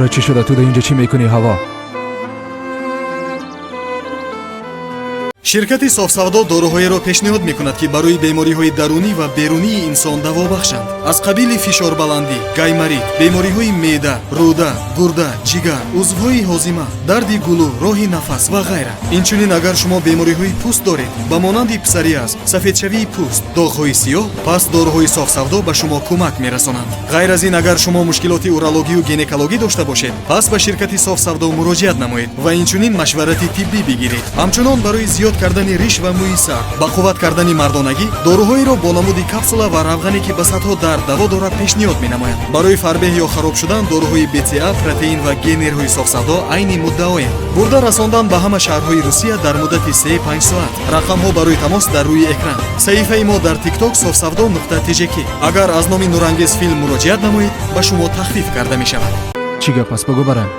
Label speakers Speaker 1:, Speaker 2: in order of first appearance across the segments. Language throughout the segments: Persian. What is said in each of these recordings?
Speaker 1: چرا چی شده؟ تو در اینجا چی میکنی هوا؟
Speaker 2: شرکت صاف‌سودا داروهایро пешниҳод мекунад ки барои бемориҳои дарунӣ ва берунии инсон даво бахшанд. Аз қабили фишорбаландӣ, гаймарит, бемориҳои меъда, рӯда, гурда, ҷигар, узвҳои ҳозима, дарди гулӯ, роҳи нафас ва ғайра. Инчунин агар шумо бемориҳои пӯст доред, ба монанди псориаз, сафедшавии пӯст, доғҳои сиёҳ, пас дороҳои софсавдо ба шумо кӯмак мерасонанд. ғайр аз ин, агар шумо мушкилоти урологию гинекологӣ дошта бошед, пас ба ширкати софсавдо муроҷиат намоед ва инчунин машварати тиббӣ бигиред. ҳамчунон барои зиёд кардани риш ва мӯи сар, ба қувват кардани мардонагӣ, дороҳоеро бо намуди капсула ва равғане ки ба садҳо дард даво дорад пешниҳод менамоянд. барои фарбеҳ ё хароб шудан дороҳои БЦА, протеин ва генерҳои софсавдо айни муддаоянд. бурда расондан ба ҳама шаҳрҳои Русия дар муддати 3-5 соат. рақамҳо барои тамос дар рӯи экран. саҳифаи мо дар TikTok sofsavdo.tjk. агар аз номи нурангез филм муроҷиат намоед, ба шумо тахфиф карда мешавад.
Speaker 1: چی گپ است؟ بگو برم.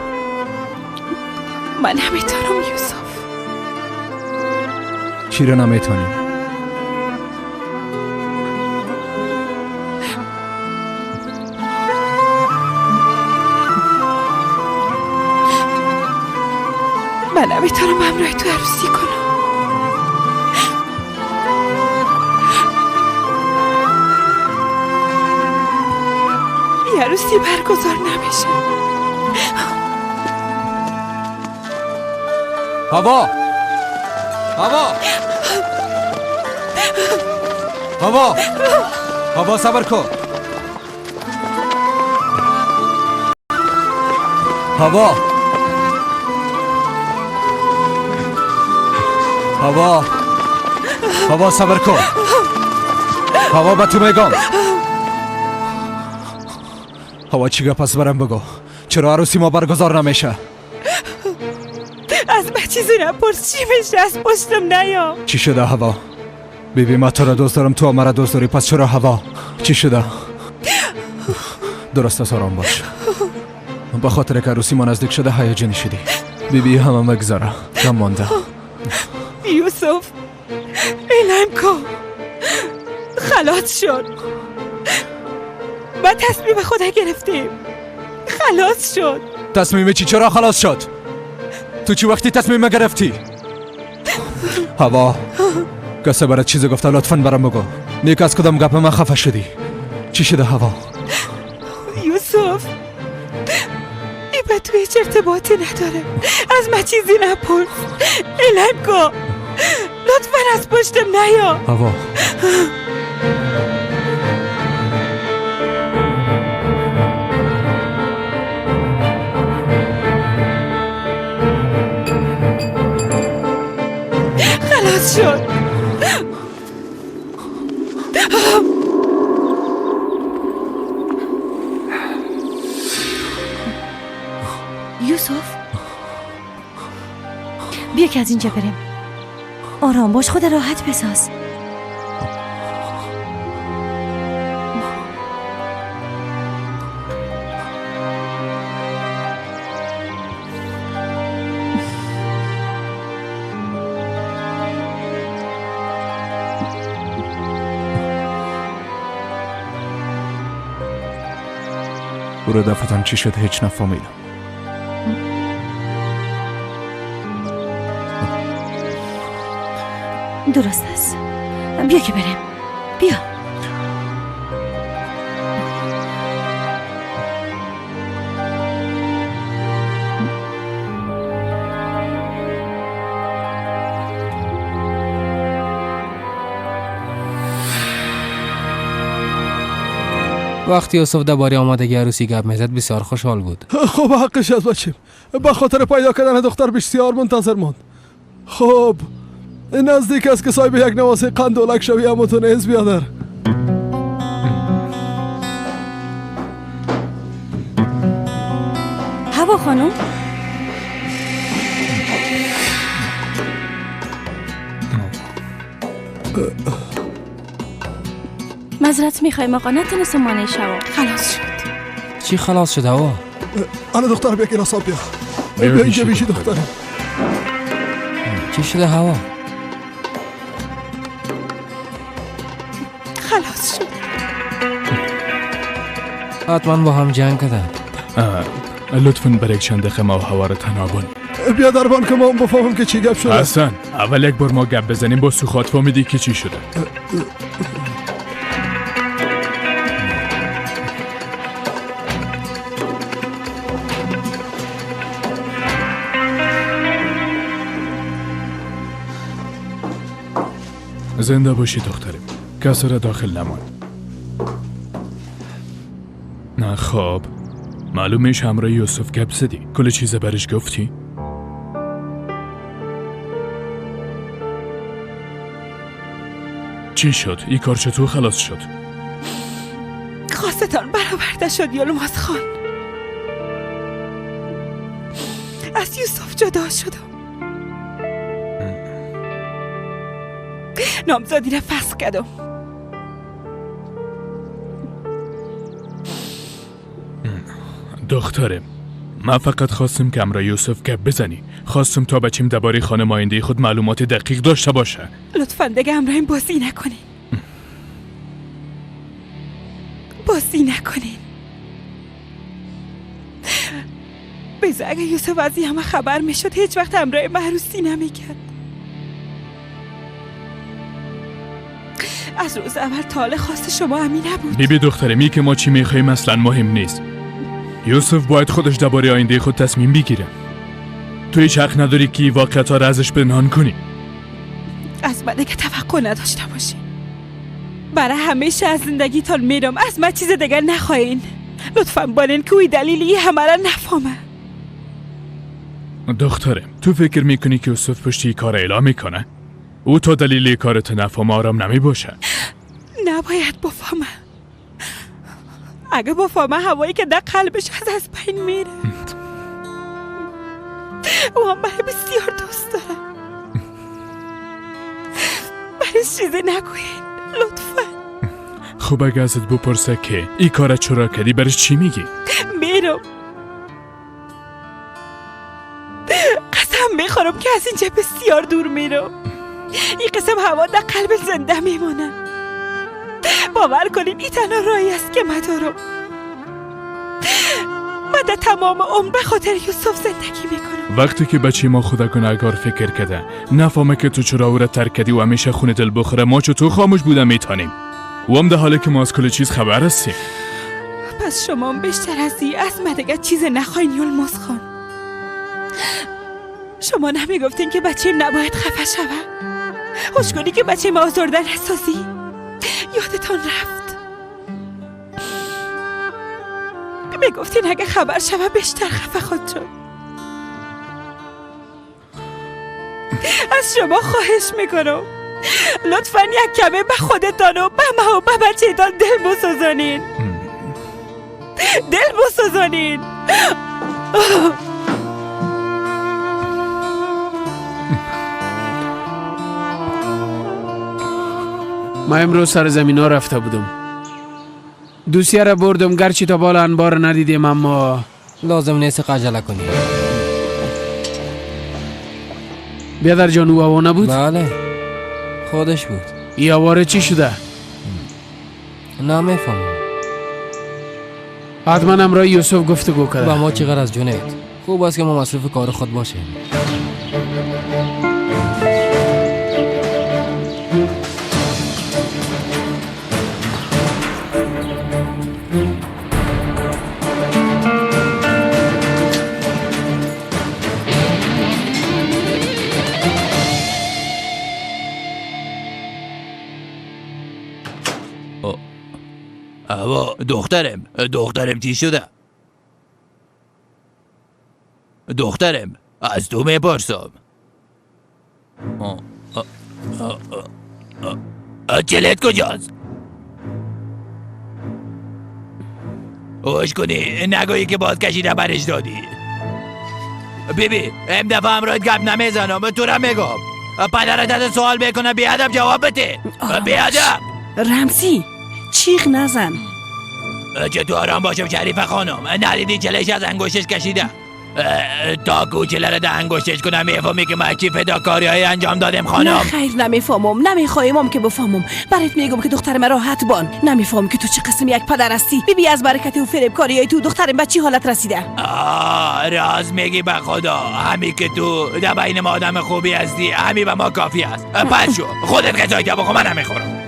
Speaker 3: من نمیتونم یوسف.
Speaker 1: چی رو نمیتونی؟
Speaker 3: من نمیتونم همراهی تو عروسی کنم. یه عروسی برگزار نمیشه.
Speaker 1: هوا! هوا! هوا! هوا صبر کن. هوا! هوا! هوا صبر کن. هوا به تو میگم. هوا چی گپ است برام بگو. چرا عروسی ما برگزار نمیشه؟
Speaker 3: از من چیزی نپرس. چی میشه؟ از پشتم نیا.
Speaker 1: چی شده هوا؟ بیبی من تو را دوست دارم، تو هم مرا دوست داری، پس چرا هوا؟ چی شده؟ درست است، آرام باش. به خاطر که عروسی ما نزدیک شده هیجانی شدی. بیبی همه مگذاره، کم مانده.
Speaker 3: یوسف اعلام کن. خلاص شد. من تصمیم خدا گرفتیم. خلاص شد.
Speaker 1: تصمیم چی؟ چرا خلاص شد؟ تو چی وقتی تصمیم گرفتی؟ هوا کسی برات چیزی گفته؟ لطفاً برام بگو. نیک از کدام گپ من خفه شدی؟ چی شده هوا؟
Speaker 3: یوسف این به تو هیچ ارتباطی نداره. از من چیزی نپرس. اعلام کن. لطفاً از پشتم نیا.
Speaker 1: هوا
Speaker 3: خلاص شد.
Speaker 4: یوسف بیا که از اینجا بریم. آرام باش، خود راحت بساز.
Speaker 1: برو دفتان چی شد؟ هیچ نفهمیدم.
Speaker 4: درست است. بیا که بریم. بیا.
Speaker 5: وقتی یوسف درباره آمادگی عروسی گپ میزد بسیار خوشحال بود.
Speaker 6: خب حقش از بچیم. به خاطر پیدا کردن دختر بسیار منتظر ماند. خب نزدیک است که صاحب یک نواسه قندولک شوی، اما تو نیز بیادر.
Speaker 4: هوا خانم مذرت میخوایم آقا، نتونستم مانع شوا.
Speaker 3: خلاص شد.
Speaker 5: چی خلاص شد هوا؟
Speaker 6: انا دختر بیا که نصاب بیا. بیا اینجا بیشی دختر.
Speaker 5: چی شده هوا؟
Speaker 3: خلاص شد.
Speaker 5: حتما با هم جنگ کردن.
Speaker 7: لطفاً برای چند دقیقه ما و هوا رو تنابون.
Speaker 6: بیا در بان که ما هم بفهمم که چی گپ شده.
Speaker 7: حسن اول یک بار ما گپ بزنیم با سوخات فهمیدی که چی شده. زنده باشی دخترم. کسی را داخل نمان. نه خب معلومش همراه یوسف گپ زدی. کل چیز برش گفتی؟ چی شد؟ این کار چطور خلاص شد؟
Speaker 3: خواستان برآورده شد یلماز خان. از یوسف جدا شدم. نامزادی را فسخ کردم.
Speaker 7: دخترم من فقط خواستم که امرا یوسف گپ بزنی. خواستم تا بچیم درباره خانم آینده خود معلومات دقیق داشته باشه.
Speaker 3: لطفاً دیگه همراهیم بازی نکنین. بازی نکنین. بذار اگه یوسف از این همه خبر میشد هیچ وقت همراه محروسی نمیکرد. از روز اول تا حال خواست شما همین نبود.
Speaker 7: بیبی دخترمی که ما چی میخوایم اصلا مهم نیست. یوسف باید خودش درباره آینده خود تصمیم بگیره. تو هیچ حق نداری که واقعیت‌ها را ازش پنهان کنی.
Speaker 3: از من دیگه توقع نداشته باشین. برای همیشه از زندگیتان میرم. از من چیز دیگر نخواهین. لطفاً بالین که اوی دلیلی همه را نفهمه.
Speaker 7: دخترم تو فکر میکنی که یوسف پشتی کار اعلام میکنه؟ او تا دلیلی کارت نفهمه آرام نمی باشه.
Speaker 3: نباید بفهمه. اگه بفهمه هوایی که در قلبش از بین میره. او هم برای بسیار دوست داره. برای چیزی نگوین لطفا.
Speaker 7: خب اگه ازت بپرسه که این کارت چرا کردی برش چی میگی؟
Speaker 3: میرم. قسم میخورم که از اینجا بسیار دور میرم. این قسم هوا در قلب زنده میمونه. باور کنین این تنها راهی است که من دارم. من در تمام عمر به خاطر یوسف زندگی میکنم.
Speaker 7: وقتی که بچه ما خدا گناهگار فکر کرده نفهمه که تو چرا او را ترک کردی و همیشه خونه دل بخوره ما چطور خاموش بودن میتانیم. و هم در حالی که ما از کل چیز خبر هستیم.
Speaker 3: پس شما هم بیشتر از این از من دیگه چیز نخواین یلماز خان. شما نمیگفتین که بچه‌م نباید خفه شوه. خوش کنی که بچه‌م آزردن احساسی. یادتان رفت. میگفتین اگه خبر شوه بیشتر خفه خود شد. از شما خواهش میکنم لطفاً یک کمه به خودتان و به ما و به بچه‌تان دل بسوزانین. دل بسوزانین.
Speaker 5: ما امروز سر زمین ها رفته بودم. دوسیه را بردم گرچه تا بالا انبار ندیدیم اما
Speaker 8: لازم نیست عجله کنی.
Speaker 5: بیادر جان او هوا نبود؟
Speaker 8: بله خودش بود.
Speaker 5: ای هواره چی شده؟
Speaker 8: نمیفهمم.
Speaker 5: حتما امرای یوسف گفتگو کرده.
Speaker 8: با ما چقدر از جونت. خوب است که ما مصروف کار خود باشیم.
Speaker 9: دخترم چی شده؟ دخترم از تو میپرسم. چلت کجاست؟ اوش کنی نگویی که باز کشیده برش دادی. بیبی ام دفعه همراهت گپ نمیزنم تو را میگم. پدرت از سوال بکنه بیادب جواب بده. بیادب
Speaker 10: رمزی چیغ نزن.
Speaker 9: چه تو آرام باشم شریف خانم. ندیدی چلش از انگوشش کشیده. تا کوچه ده انگشتش کنم میفهمی که من چی فداکاری های انجام دادم
Speaker 10: نه
Speaker 9: خانم.
Speaker 10: خیر نمیفهمم، نمیخوایم که بفهمم. برات میگم که دختر من راحت بان. نمیفهم که تو چه قسم یک پدر هستی. بی از برکت و فریبکاری های تو دخترم به چی حالت رسیده؟
Speaker 9: راز میگی به خدا. همی که تو در بین ما آدم خوبی هستی همی به ما کافی است. پس شو خودت غذایی که بخور، من نمیخورم.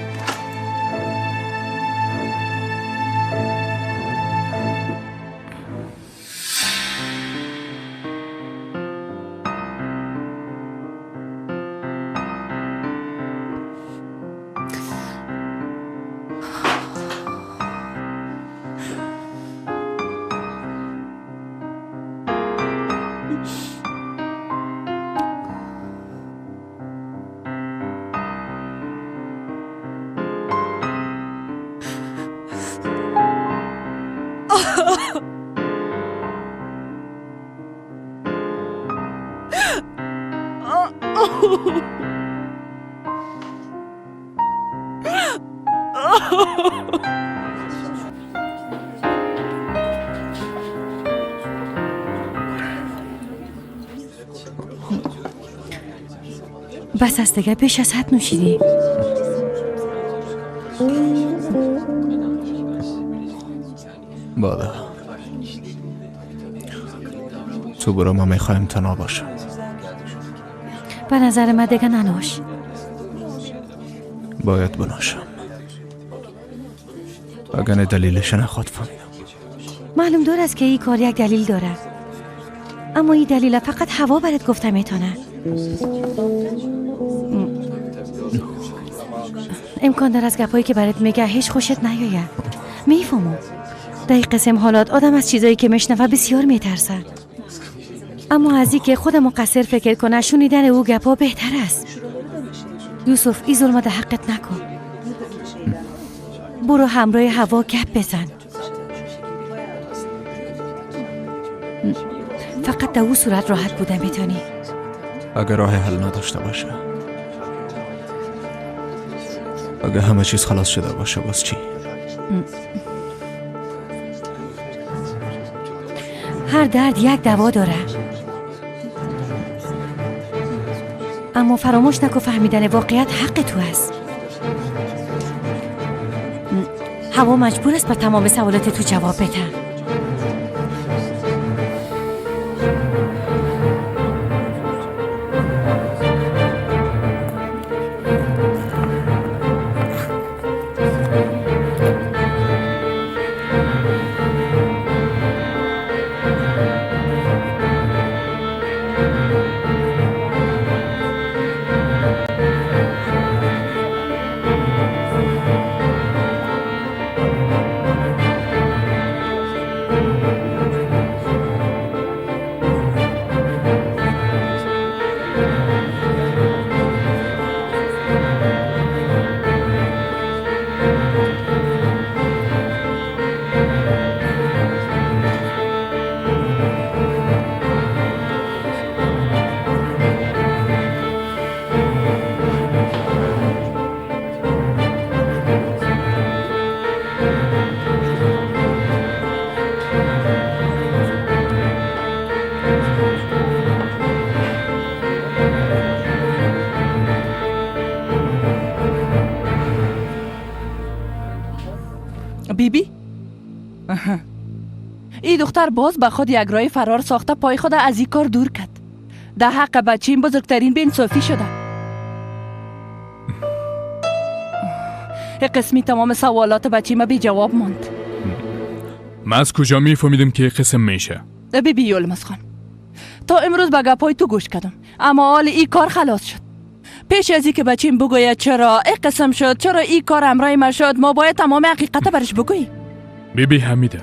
Speaker 4: بس است دیگه، بیش از حد نوشیدی.
Speaker 1: بادا تو برو، ما میخوایم تنها باشم.
Speaker 4: به نظر من دیگه ننوش.
Speaker 1: باید بنوشم، اگر دلیلش نخواد فهمیدم.
Speaker 4: معلوم دور است که این کار یک دلیل داره، اما این دلیل فقط هوا برات گفته میتونه. امکان داره از گپایی که برات میگه هیچ خوشت نیایه. میفهمم در این قسم حالات آدم از چیزایی که میشنوه بسیار میترسه، اما از این که خود مقصر فکر کنه شنیدن او گپا بهتر است. یوسف این ظلم در حقت نکن. برو همراه هوا گپ بزن. فقط در او صورت راحت بودن میتونی.
Speaker 1: اگر راه حل نداشته باشه، اگر همه چیز خلاص شده باشه، باز چی؟
Speaker 4: هر درد یک دوا داره، اما فراموش نکن فهمیدن واقعیت حق تو است. هوا مجبور است به تمام سوالات تو جواب بده.
Speaker 10: بیبی؟ این دختر باز به خود یک راه فرار ساخته پای خود از این کار دور کرد. در حق بچیم بزرگترین بی‌انصافی شده. قسمی تمام سوالات بچیم بی جواب ماند.
Speaker 7: من از کجا میفهمیدم که قسم میشه؟
Speaker 10: بیبی یولمز خان، تا امروز به گپای تو گوش کردم، اما حال این کار خلاص شد. پیش از که بچیم بگوید چرا این قسم شد، چرا این کار همراه ما شد، ما باید تمام حقیقت برش بگویی.
Speaker 7: بیبی حمیده،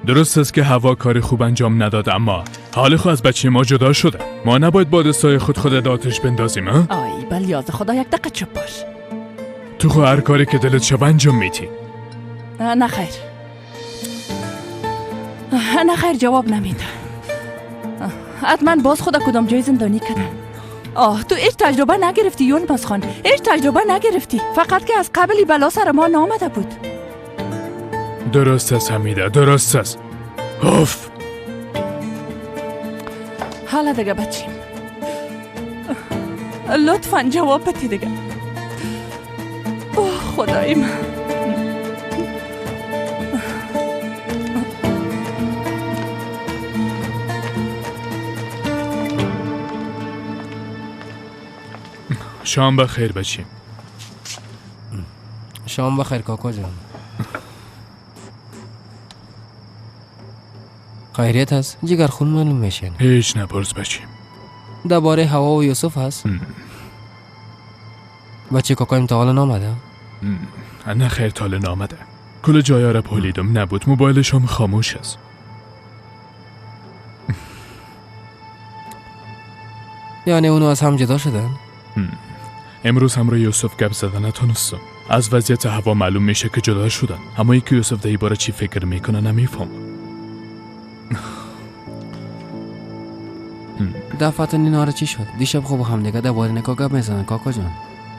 Speaker 7: درست است که هوا کار خوب انجام نداد، اما حال خود از بچه ما جدا شده. ما نباید با دستای خود آتش بندازیم.
Speaker 10: آی بلیاز خدا، یک دقیقه چپ باش.
Speaker 7: تو خود هر کاری که دلت شد انجام میدی.
Speaker 10: نه خیر، نه خیر، جواب نمیده. حتما باز خدا کدام جای زندانی کردن. تو هیچ تجربه نگرفتی یولمز خان، هیچ تجربه نگرفتی، فقط که از قبلی بلا سر ما نامده بود.
Speaker 7: درست است حمیده، درست است. اوف،
Speaker 10: حالا دیگه بچیم لطفاً جواب بده دیگه. اوه خدای من.
Speaker 7: شام بخیر بچیم.
Speaker 8: شام بخیر کاکا جان. خیریت هست؟ جگر خون معلوم میشن.
Speaker 7: هیچ نپرس بچیم.
Speaker 8: درباره هوا و یوسف هست؟ بچه کاکا امتحان نامده؟
Speaker 7: نه خیر تاله نامده. کل جایا را پولیدم نبود. موبایلش هم خاموش است.
Speaker 8: یعنی اونو از هم جدا شدن؟
Speaker 7: امروز همراه یوسف گپ زدن نتونستم. از وضعیت هوا معلوم میشه که جدا شدن. اما اینکه یوسف در این باره چی فکر میکنه نمیفهم.
Speaker 8: دفعت نیناره چی شد؟ دیشب خوب هم دیگه درباره نکا گپ میزنن کاکا جان.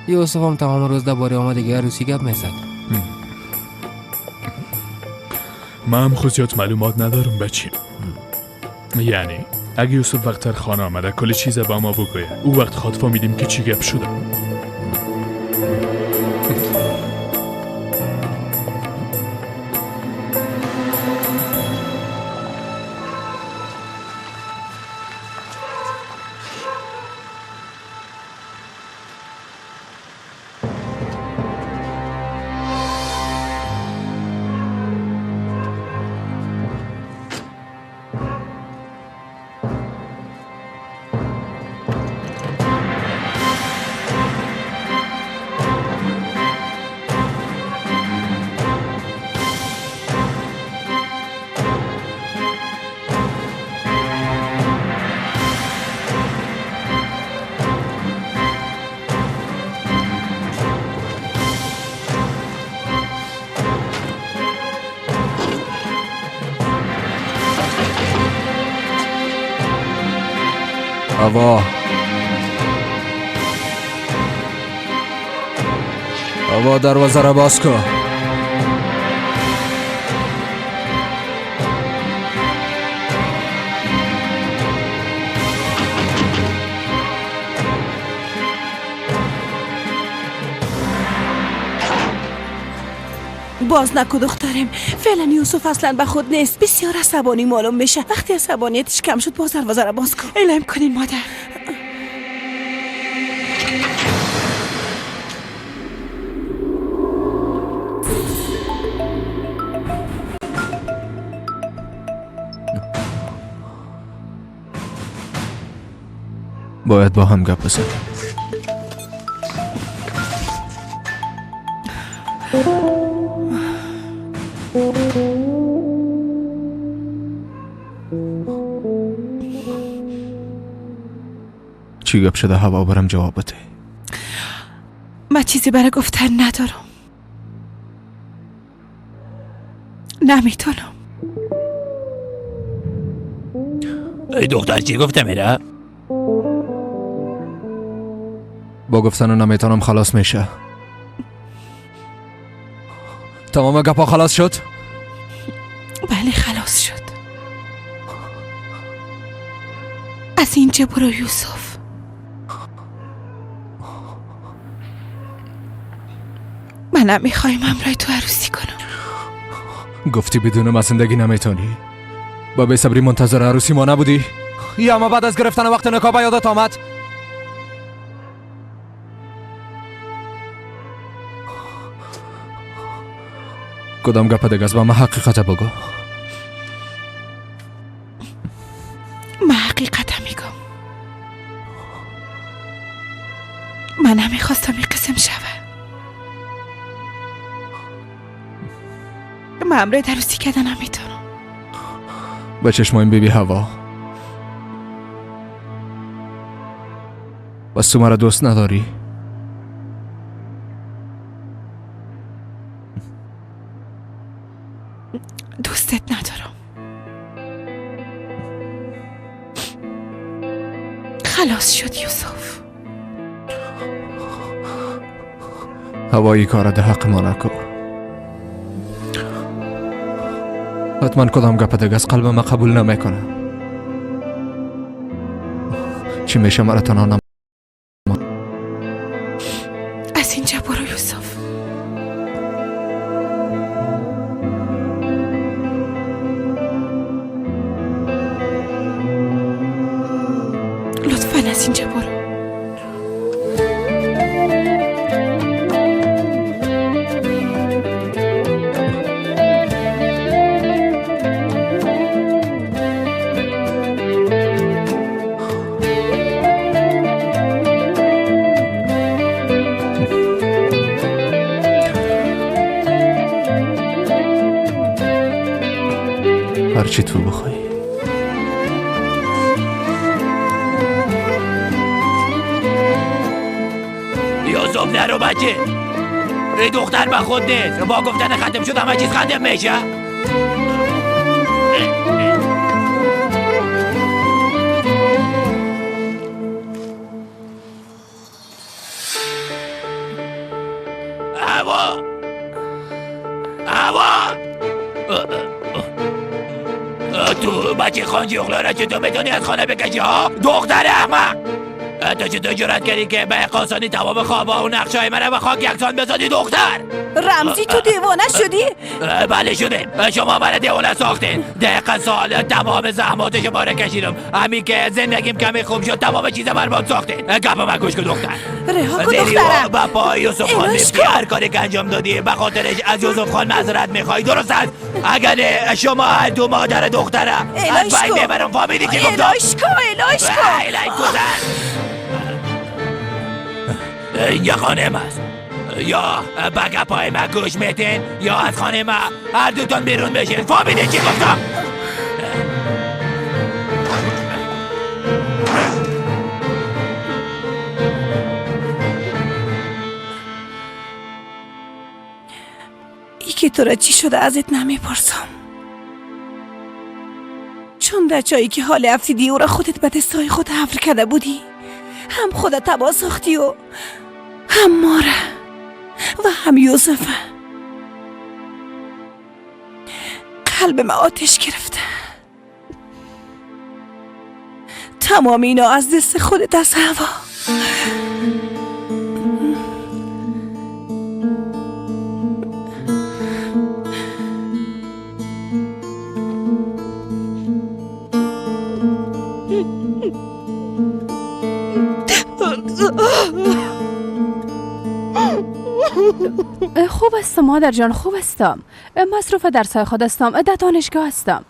Speaker 8: یوسف هم تمام روز درباره آمدگی عروسی گپ میزد.
Speaker 7: من هم خود زیاد معلومات ندارم بچیم. یعنی اگه یوسف وقتر خانه آمده کلی چیزه با ما بگویه او وقت خواد فهمیدیم که چی گپ شده.
Speaker 1: هوا دروازه را باز کن.
Speaker 3: باز نکو دخترم. فعلا یوسف اصلا به خود نیست. بسیار عصبانی معلوم میشه. وقتی عصبانیتش کم شد باز دروازه را باز کن. اعلام کنین مادر.
Speaker 1: باید با هم گپ بزنیم. چی گپ شده هوا برم جواب بده.
Speaker 3: من چیزی برای گفتن ندارم. نمیتونم.
Speaker 9: ای دختر چی گفته میره؟
Speaker 1: با گفتن نمیتونم خلاص میشه. تمام گپا خلاص شد؟
Speaker 3: بله خلاص شد. از اینجا برو یوسف. منم میخوایم همراه تو عروسی کنم.
Speaker 1: گفتی بدون ما زندگی نمیتونی؟ با بی‌صبری منتظر عروسی ما نبودی؟ یا اما بعد از گرفتن وقت نکاح یادت آمد؟ کدام گپ دیگه از با من حقیقت بگو.
Speaker 3: من حقیقت میگم. من نمیخواستم این قسم شوه. من همراه عروسی کردن نمیتونم.
Speaker 1: به چشمایم بیبی هوا. بس تو مرا دوست نداری؟
Speaker 3: دوستت ندارم. خلاص شد یوسف.
Speaker 1: هوایی کار ده حق ما نکن. حتما کدام گپ دیگه از قلب ما قبول نمیکنه. چی میشه مرا تنها نم.
Speaker 3: از اینجا برو یوسف. لطفاً از اینجا برو.
Speaker 1: هرچی تو بخوای.
Speaker 9: یوسف نرو بچه. ای دختر به خود نیست. با گفتن ختم شد همه چیز ختم میشه. هوا تو بچه خانجی اخلاره چطور میتونی از خانه بکشی ها؟ دختر احمق تو چطور جرأت کردی که به قاسانی تمام خوابا و نقشای منو به خاک یکسان بزنی دختر؟
Speaker 3: رمزی تو دیوانه شدی؟
Speaker 9: بله شدیم. شما من دیوانه ساختین. دقیقا سال تمام زحمات شما رو کشیدم. همین که زندگیم کمی خوب شد تمام چیز برباد ساختین. گپ من گوش کن دختر.
Speaker 3: رها کن دخترم.
Speaker 9: با پای یوسف خان میفتی. هر کاری که انجام دادی به خاطرش از یوسف خان معذرت میخوای. درست است؟ اگر شما هر دو مادر دختره از بین ببرم فهمیدی که گفتم؟
Speaker 3: الهش کن.
Speaker 9: اینجا خانه است. یا بگه پای من گوش میتین یا از خانه من هر دوتان بیرون بشین. فهمیده چی گفتم؟
Speaker 3: ای که تو را چی شده ازت نمیپرسم، چون در جایی که حال افتیدی او را خودت به دستای خود حفر کرده بودی، هم خودت تبا ساختی و هم ما را و هم یوسف. قلب من آتش گرفته. تمام اینا از دست خودت از هوا.
Speaker 10: خوب است مادر جان، خوب هستم. مصروف درسای خود هستم. در دانشگاه هستم.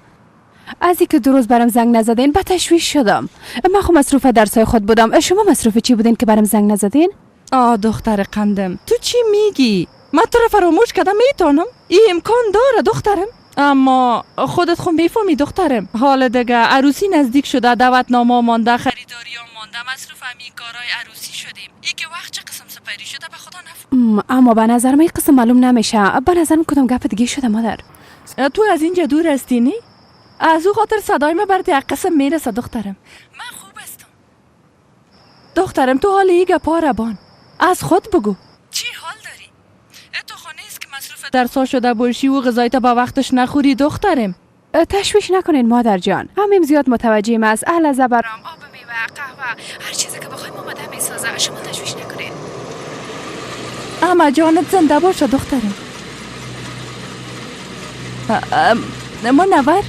Speaker 10: از اینکه دو روز برام زنگ نزدین به تشویش شدم. من خب مصروف درسای خود بودم. شما مصروف چی بودین که برام زنگ نزدین؟
Speaker 3: دختر قندم، تو چی میگی؟ من تو رو فراموش کردم میتونم؟ این امکان داره دخترم. اما خودت خود میفهمی دخترم. حال دیگه عروسی نزدیک شده، دعوتنامه مانده، خریداری ها مانده، مصروف همین کارهای عروسی شدیم. این که وقت چه قسم سپری شده به خدا نفهم.
Speaker 10: اما به نظرم این قسم معلوم نمیشه. به نظرم کدام گپ دیگه شده مادر.
Speaker 3: تو از اینجا دور هستی نی؟ از او خاطر صدای من برات یک قسم میرسه دخترم. من خوب هستم دخترم. تو حال این گپا ربان از خود بگو. چی حال داری؟ تو خانه است که مصروف درسا شده باشی و غذایت با وقتش نخوری دخترم.
Speaker 10: تشویش نکنین مادر جان. همیم زیاد متوجهم است. اهل زبرم، آب میوه، قهوه، هر چیزی که بخوایم آماده میسازه. شما تشویش نکنین.
Speaker 3: اما جانت زنده باشه دخترم. منور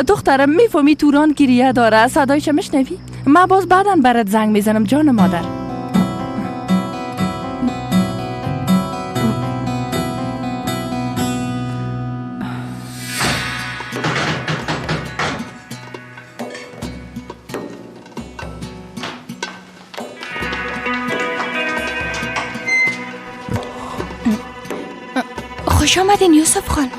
Speaker 3: دخترم، میفهمی توران گریه داره، صدایش میشنوی؟ من باز بعداً برات زنگ میزنم جان مادر.
Speaker 4: خوش آمدین یوسف خان.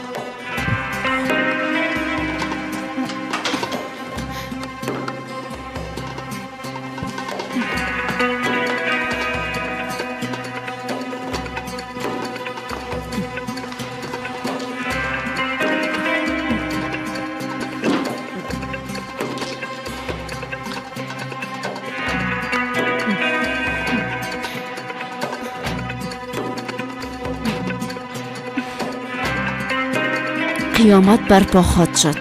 Speaker 11: قیامت برپا خواهد شد.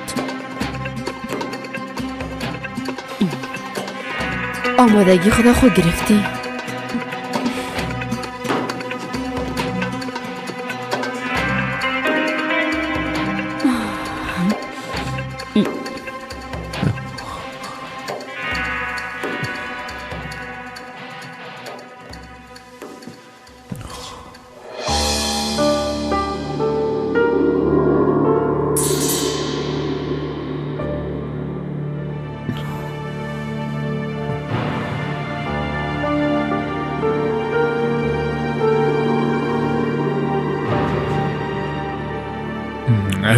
Speaker 4: آمادگی خدا خود گرفتی؟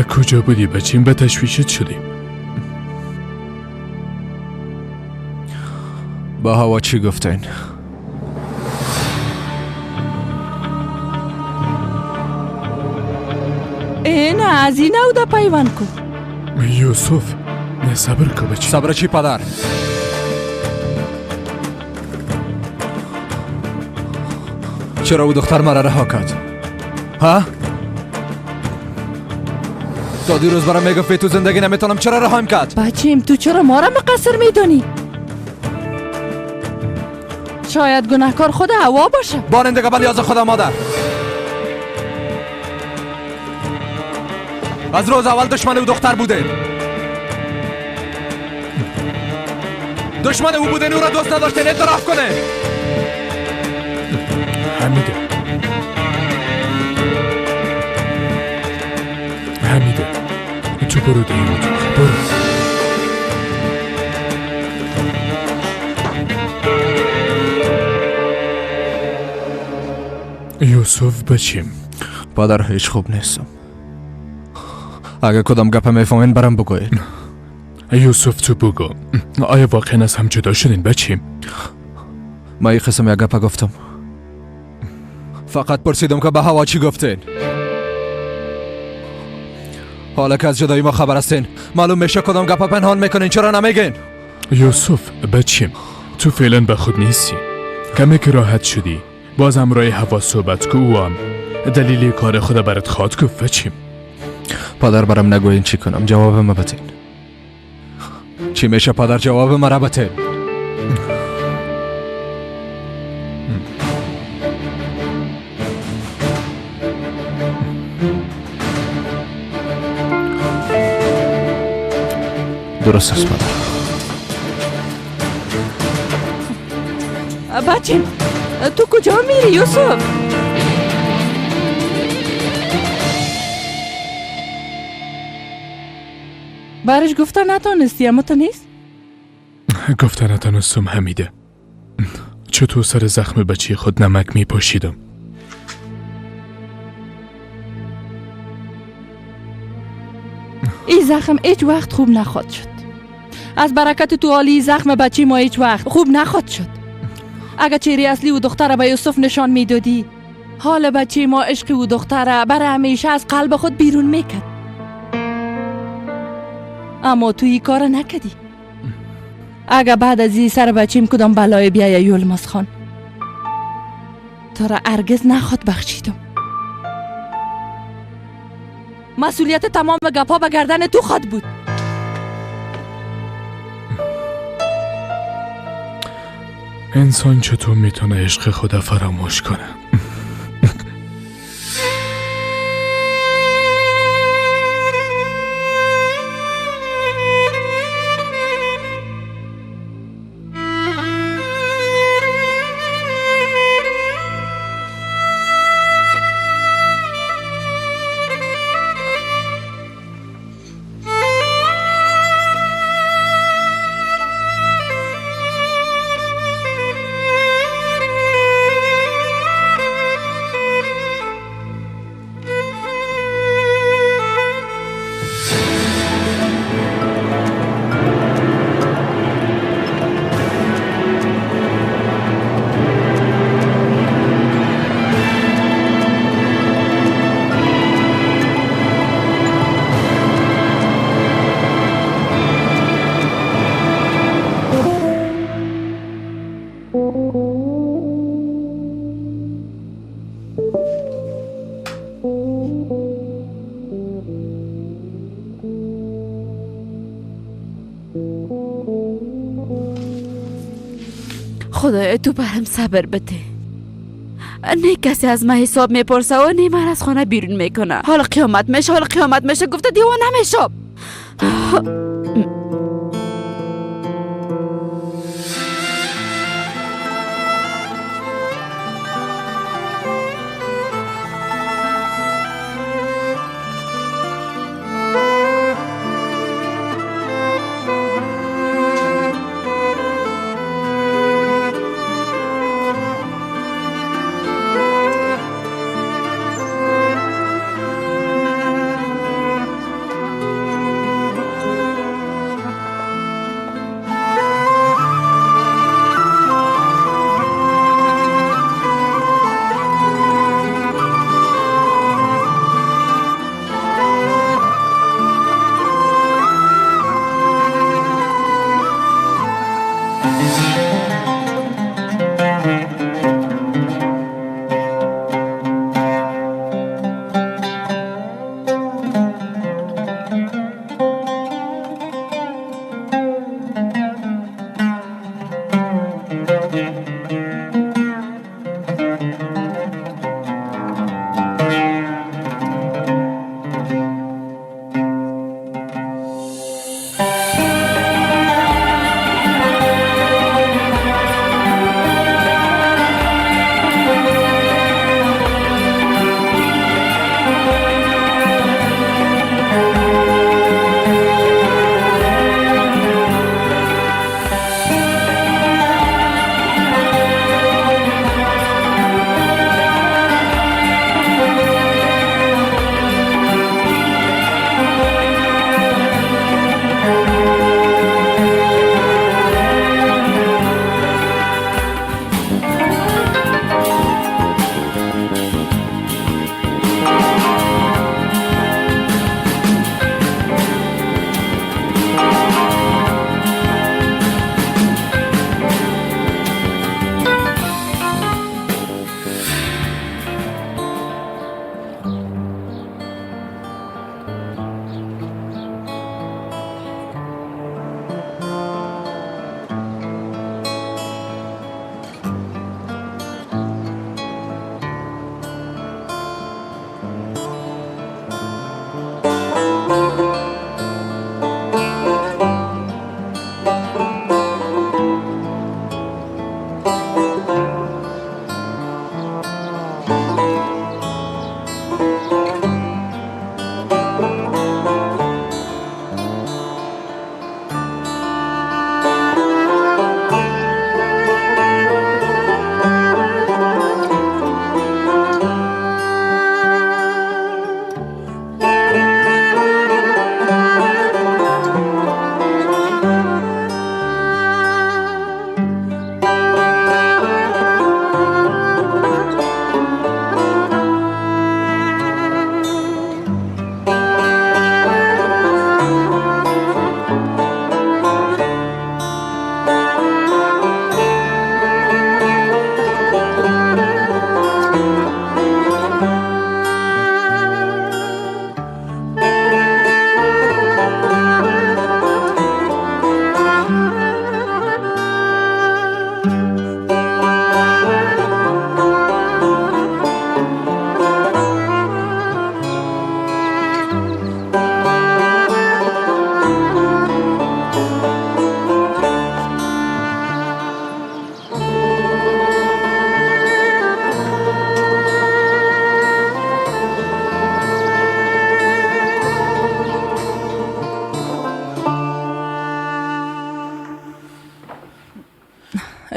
Speaker 7: کجا بودی بچیم؟ به تشویشت شدیم.
Speaker 1: با هوا چی گفتین؟
Speaker 3: نه از این او دا پیوند کو.
Speaker 7: یوسف نه صبر که بچیم.
Speaker 1: صبر چی پدر؟ چرا او دختر مرا رها کرد؟ ها؟ تا دیروز برام میگفتی تو زندگی نمیتونم، چرا رهایم کرد؟
Speaker 3: بچیم تو چرا ما را مقصر میدونی؟ شاید گناهکار خود هوا باشه.
Speaker 1: بانندگی به نیاز خدا مادر. از روز اول دشمن او دختر بوده. دشمن او بوده، او را دوست نداشتین، اعتراف کنه.
Speaker 7: حمیده تو برو دیگه برو. یوسف بچیم.
Speaker 1: پدر هیچ خوب نیستم. اگه کدام گپ میفهمین برام بگوین.
Speaker 7: یوسف تو بگو، آیا واقعا از هم جدا شدین بچیم؟
Speaker 1: ما این قسم یک گپ گفتم. فقط پرسیدم که به هوا چی گفتین. حالا که از جدایی ما خبر هستین، معلوم میشه کدام گپ پنهان میکنین، چرا نمیگین؟
Speaker 7: یوسف بچیم تو فعلا به خود نیستی. کمی که راحت شدی باز همراه هوا صحبت که او هم دلیلی کار خود برات خواد گفت بچیم.
Speaker 1: پدر برام نگوین چی کنم، جواب ما بتین. چی میشه پدر؟ جواب مرا بتین. درست است پدر.
Speaker 3: بچیم تو کجا میری یوسف؟ برش گفتن نتونستی اما تو نیست؟
Speaker 7: گفتن نتونستم حمیده. چطور سر زخم بچه خود نمک می پاشیدم.
Speaker 3: این زخم هیچ وقت خوب نخواد شد. از برکت تو حالی زخم بچه ما هیچ وقت خوب نخواد شد. اگه چهره اصلی و دختره به یوسف نشان میدادی، حال بچه ما عشق و دختره برای همیشه از قلب خود بیرون میکرد. اما تو این کار نکدی. اگه بعد از این سر بچیم کدام بلای بیایه یولماز خان، تو را هرگز نخواد بخشیدم. مسئولیت تمام گپا به گردن تو خود بود.
Speaker 7: انسان چطور میتونه عشق خدا فراموش کنه؟
Speaker 11: خدایا تو برم صبر بده. نه کسی از ما حساب میپرسه و نه من از خانه بیرون میکنه. حالا قیامت میشه گفته دیوانه میشم.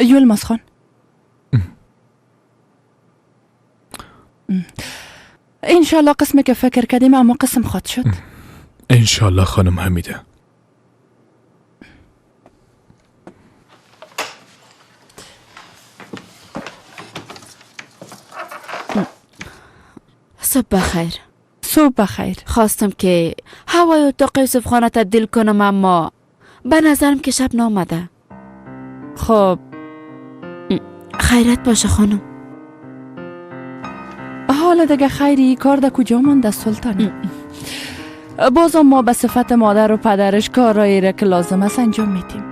Speaker 10: یلماز خان انشالله قسمی که فکر کردیم اما قسم خواهد شد.
Speaker 7: انشالله خانم حمیده.
Speaker 11: صبح بخیر.
Speaker 10: صبح بخیر.
Speaker 11: خواستم که هوای اتاق یوسف خانه تبدیل کنم اما به نظرم که شب نامده.
Speaker 10: خب
Speaker 11: خیرت باشه خانم.
Speaker 10: حالا دیگه خیری کار ده کجا مانده سلطان؟ بازم ما به صفت مادر و پدرش کارایی را که لازم است انجام میدیم.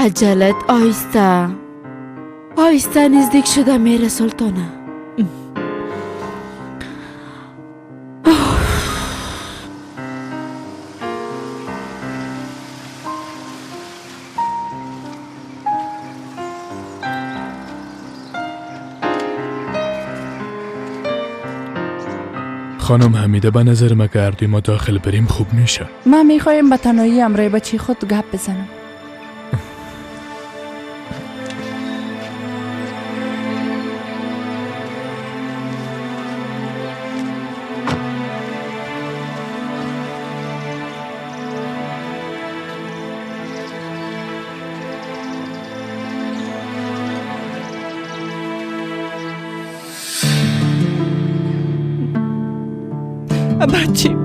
Speaker 11: عجلت آیسته آیسته نزدیک شده میره سلطانه.
Speaker 7: خانم حمیده به نظر ما که ما داخل بریم خوب میشه.
Speaker 3: من میخوایم به تنهایی امرای بچی خود گپ بزنم. بچی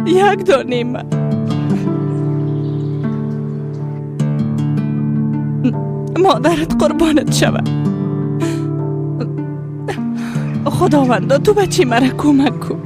Speaker 3: یک دانیم مادرت قربانت شود. خداوندا تو بچی مرا کمک کن.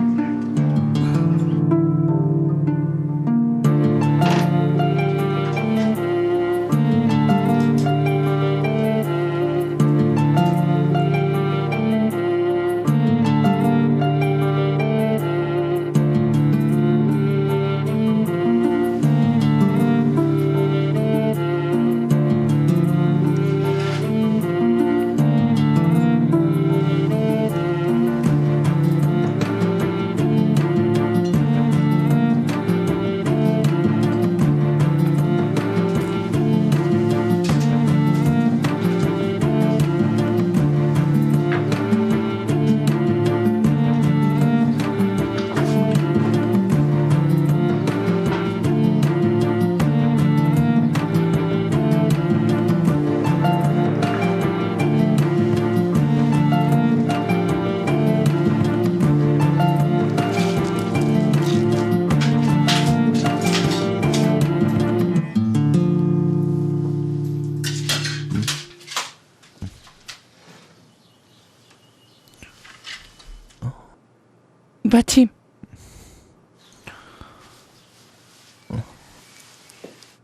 Speaker 3: بچیم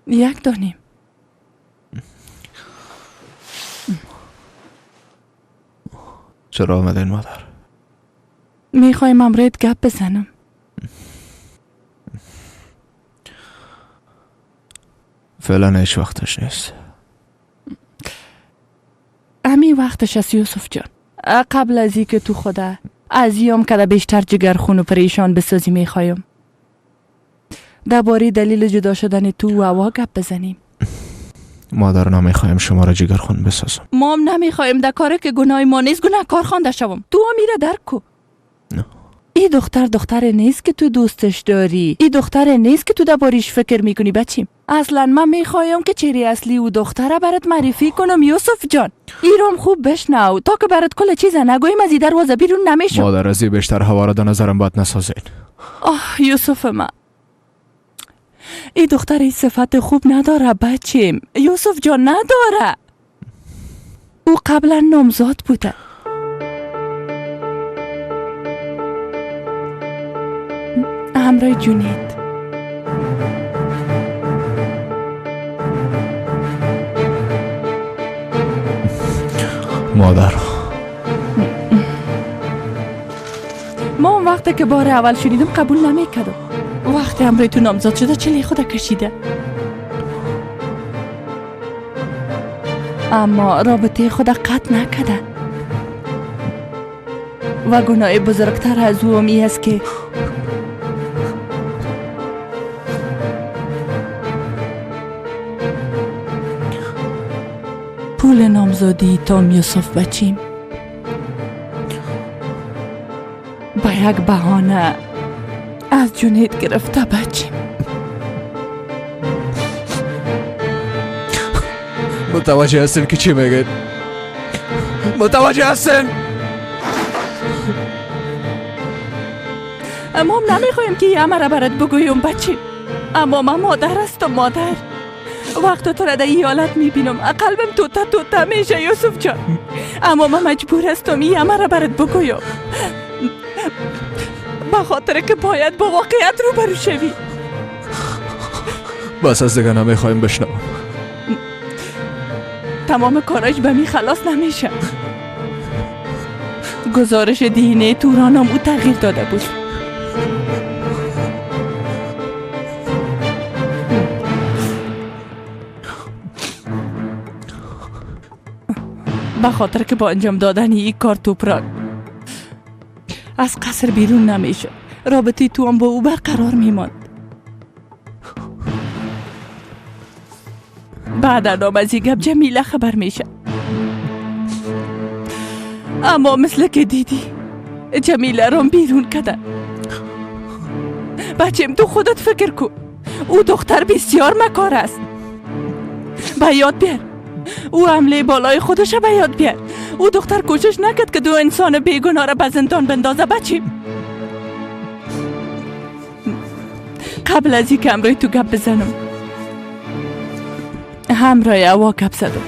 Speaker 3: یک دانیم.
Speaker 1: چرا آمدین مادر؟
Speaker 3: میخوایم امرایت گپ بزنم.
Speaker 1: فعلا هیچ وقتش نیست.
Speaker 3: همین وقتش است یوسف جان. قبل از اینکه تو خوده از یام کده بیشتر جگرخون و پریشان بسازی میخوایم. درباره دلیل جدا شدن تو و هوا گپ بزنیم.
Speaker 1: مادر نمیخوایم شما را جگرخون بسازم.
Speaker 3: ما هم نمیخوایم در کاری که گناه ما نیست گناهکار خوانده شوم. تو هم میره درک کو.
Speaker 1: نه.
Speaker 3: این دختر نیست که تو دوستش داری. این دختر نیست که تو دربارش فکر میکنی بچیم. اصلا من میخوایم که چهره اصلی و دختره برات معرفی کنم یوسف جان. ایرام خوب بشنو تا که برات کل چیز نگویم از این دروازه بیرون نمیشم.
Speaker 1: مادر از این بیشتر هوا را در نظرم باید نسازین.
Speaker 3: یوسف من این دختر این صفت خوب نداره بچیم. یوسف جان نداره. او قبلا نامزاد بوده. همراه جونید.
Speaker 1: مادر
Speaker 3: ما اون وقتی که بار اول شنیدم قبول نمیکردم. وقتی همراه تو نامزاد شده چلی خود کشیده. اما رابطه خود قطع نکرده و گناه بزرگتر از او می است که پول نامزادی تام یوسف بچیم با یک بهانه از جنید گرفته بچیم.
Speaker 1: متوجه هستین که چی میگید؟ متوجه هستین؟
Speaker 3: اما هم نمیخوایم که یه امره برات بگویم بچیم. اما من مادر هستم مادر. وقت تو را در این حالت میبینم قلبم توته میشه یوسف جان. اما من مجبور هستم این امره برات بگویم به خاطر که باید با واقعیت روبرو شوی.
Speaker 1: بس از دیگه نمیخوایم بشنوم.
Speaker 3: تمام کارش به می خلاص نمیشه. گزارش دینه توران هم او تغییر داده بود. به خاطر که با انجام دادن یک کار توپراک از قصر بیرون نمیشه. رابطه تو هم با او برقرار میماند. بعد از این گپ جمیله خبر میشه. اما مثل که دیدی جمیله رو بیرون کردن. بچم تو خودت فکر کن. او دختر بسیار مکار است. به یاد بیار او حمله بالای خودش به یاد بیار. او دختر کوشش نکرد که دو انسان بیگناه را به زندان بندازه. بچیم قبل از این که همراه تو گپ بزنم همراه اوا گپ زدم.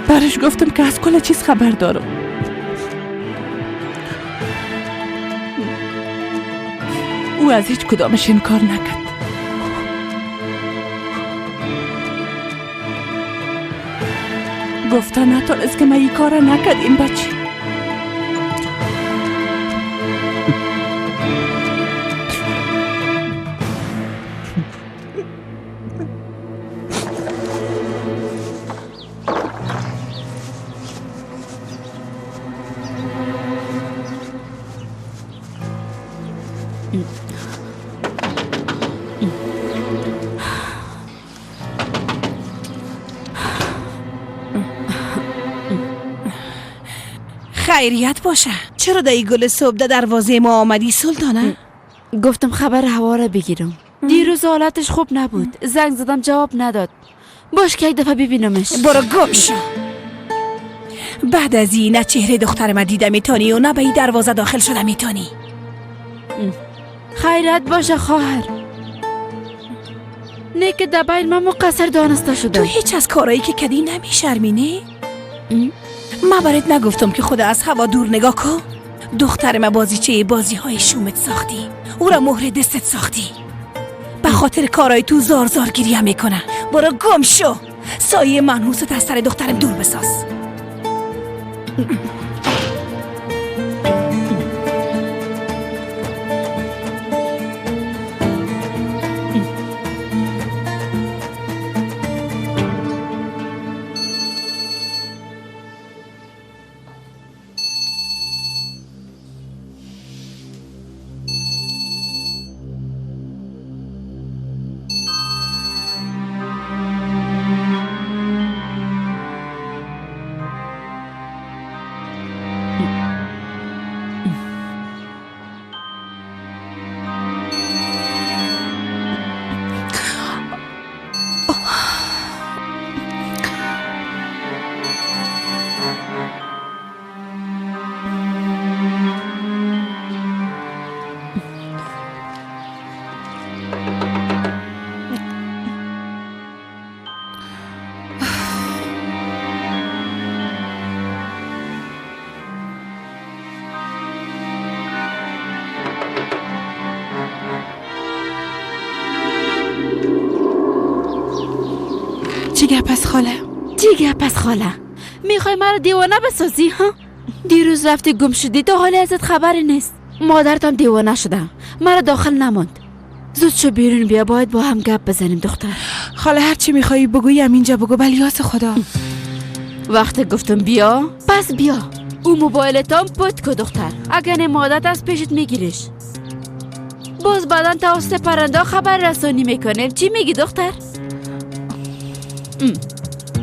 Speaker 3: برش گفتم که از کل چیز خبر دارم. او از هیچ کدامش انکار نکرد. گفته نتونست که من این کار نکردیم. بچه
Speaker 10: خیریت باشه. چرا دایی گل صبح در دروازه ما آمدی سلطانه؟
Speaker 11: گفتم خبر هوا را بگیرم. دیروز حالتش خوب نبود. زنگ زدم جواب نداد. باش که یک دفعه ببینمش.
Speaker 10: برو گم شو. بعد از این نه چهره دختر ما دیده میتونی و نه به این دروازه داخل شده میتونی.
Speaker 11: خیریت باشه خواهر. نه که دبیر من مقصر دانسته شده.
Speaker 10: تو هیچ از کارایی که کردی نمیشرمینی؟ ما برات نگفتم که خدا از هوا دور نگاه کن. دختر ما بازی های شومت ساختی. او را مهر دستت ساختی. به خاطر کارای تو زار گریه میکنه. برو گم شو. سایه منحوست از سر دخترم دور بساز.
Speaker 11: چی گپ خاله؟ میخوای مرا دیوانه بسازی ها؟ دیروز رفتی گم شدی تا حالی ازت خبری نیست. مادرتم دیوانه شدم. مرا داخل نماند. زود شو بیرون بیا. باید با هم گپ بزنیم دختر.
Speaker 10: خاله هر چی میخوایی بگویم اینجا بگو. بلیاس خدا.
Speaker 11: وقتی گفتم بیا پس بیا. او موبایلتام پت کو دختر. اگر نه مادت از پیشت میگیرش. باز بعدن توسط پرنده خبر رسانی میکنه. چی میگی دختر؟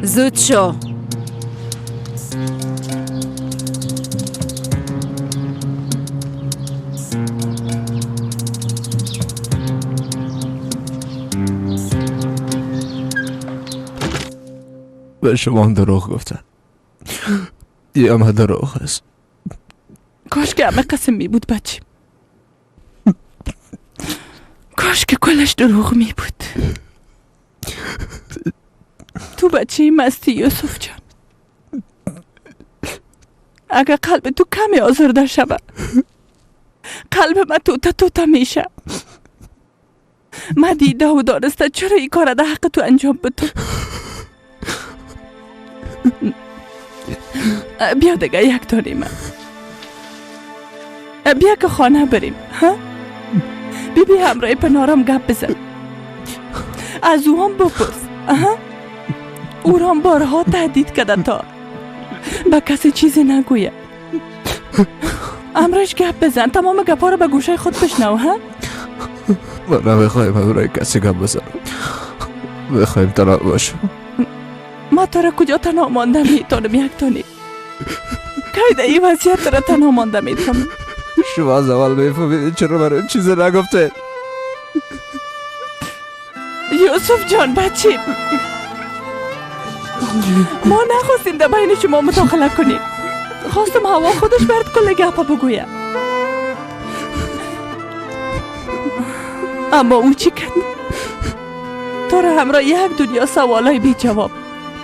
Speaker 11: زود شو.
Speaker 1: به شما هم دروغ گفتن. یه همه دروغ هست.
Speaker 3: کاش که همه قسم می بود بچیم. کاش که کلش دروغ می بود. تو بچه مستی یوسف جان. اگر قلب تو کمی آزرده شود قلب من توته میشه. من دیده و دانسته چرا این کار در حق تو انجام بدم. بیا دیگه یک داریم. بیا که خانه بریم. بی همراه پنارم گپ بزن. از او هم بپرس. او را هم بارها تهدید کرده تا به کسی چیزی نگویه. امرش گپ بزن. تمام گپا رو به گوشه خود بشنو.
Speaker 1: من نمیخوایم همراه کسی گپ بزنم. میخوایم تنها باشم.
Speaker 3: ما تو را کجا تنها مانده میتونم یک تانی؟ که در این وضعیت را تنها مانده میتونم.
Speaker 1: شما از اول میفهمیدین چرا برای چیزی نگفته؟
Speaker 3: یوسف جان بچیم، ما نخواستیم در بین شما مداخله کنیم. خواستم هوا خودش برد کل گپا بگوید. اما او چی کرد؟ تو را همراه یک دنیا سوالای بی جواب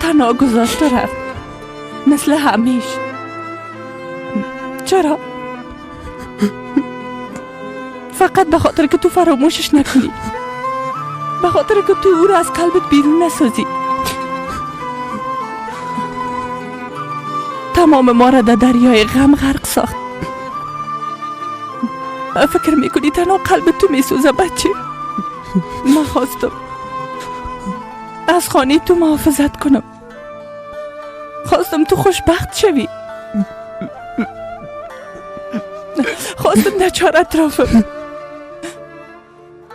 Speaker 3: تنها گذاشته رفت، مثل همیش. چرا؟ فقط به خاطر که تو فراموشش نکنی، به خاطر که تو او را از قلبت بیرون نسازی. تمام ما را در دریای غم غرق ساخت. فکر میکنی تنها قلب تو میسوزه بچه؟ من خواستم از خانه تو محافظت کنم. خواستم تو خوشبخت شوی. خواستم در چهار اطرافم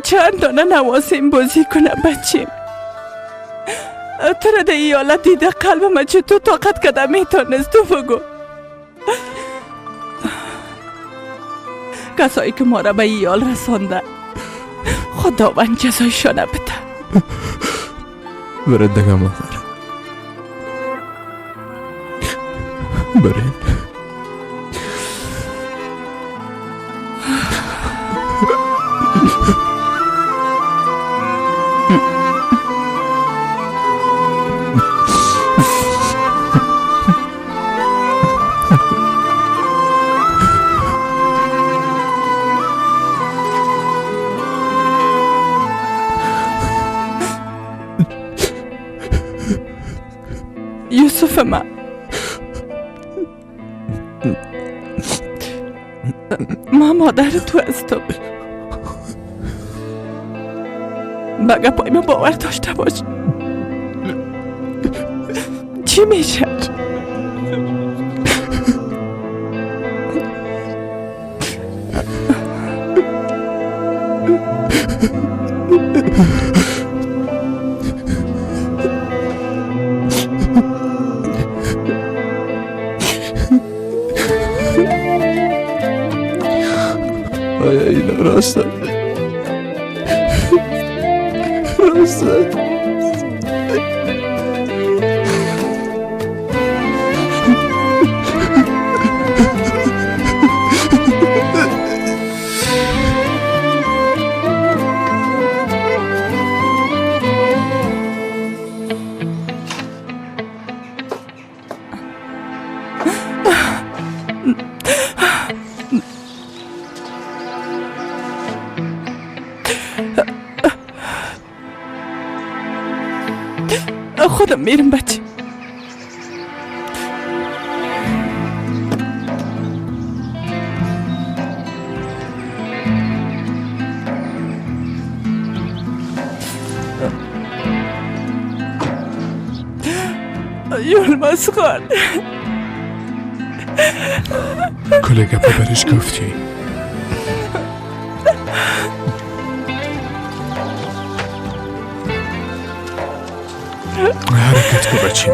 Speaker 3: چند دانه نواسم بازی کنم بچه. تو را در ای حالت دیده قلب من چطور طاقت کده میتونست؟ تو بگو. کسایی که ما را به ای حال رسانده خداوند جزایشانه بده.
Speaker 1: برید دیگه مادر، برید.
Speaker 3: یوسف من، من مادر تو هستم. به گپای من باور داشته باش. چی میشه؟
Speaker 1: آیا این راسته؟ راسته؟ خودم میرم بچه. یلماز خان،
Speaker 7: کل گپا برش گفتی؟ حرکت کو بچیم.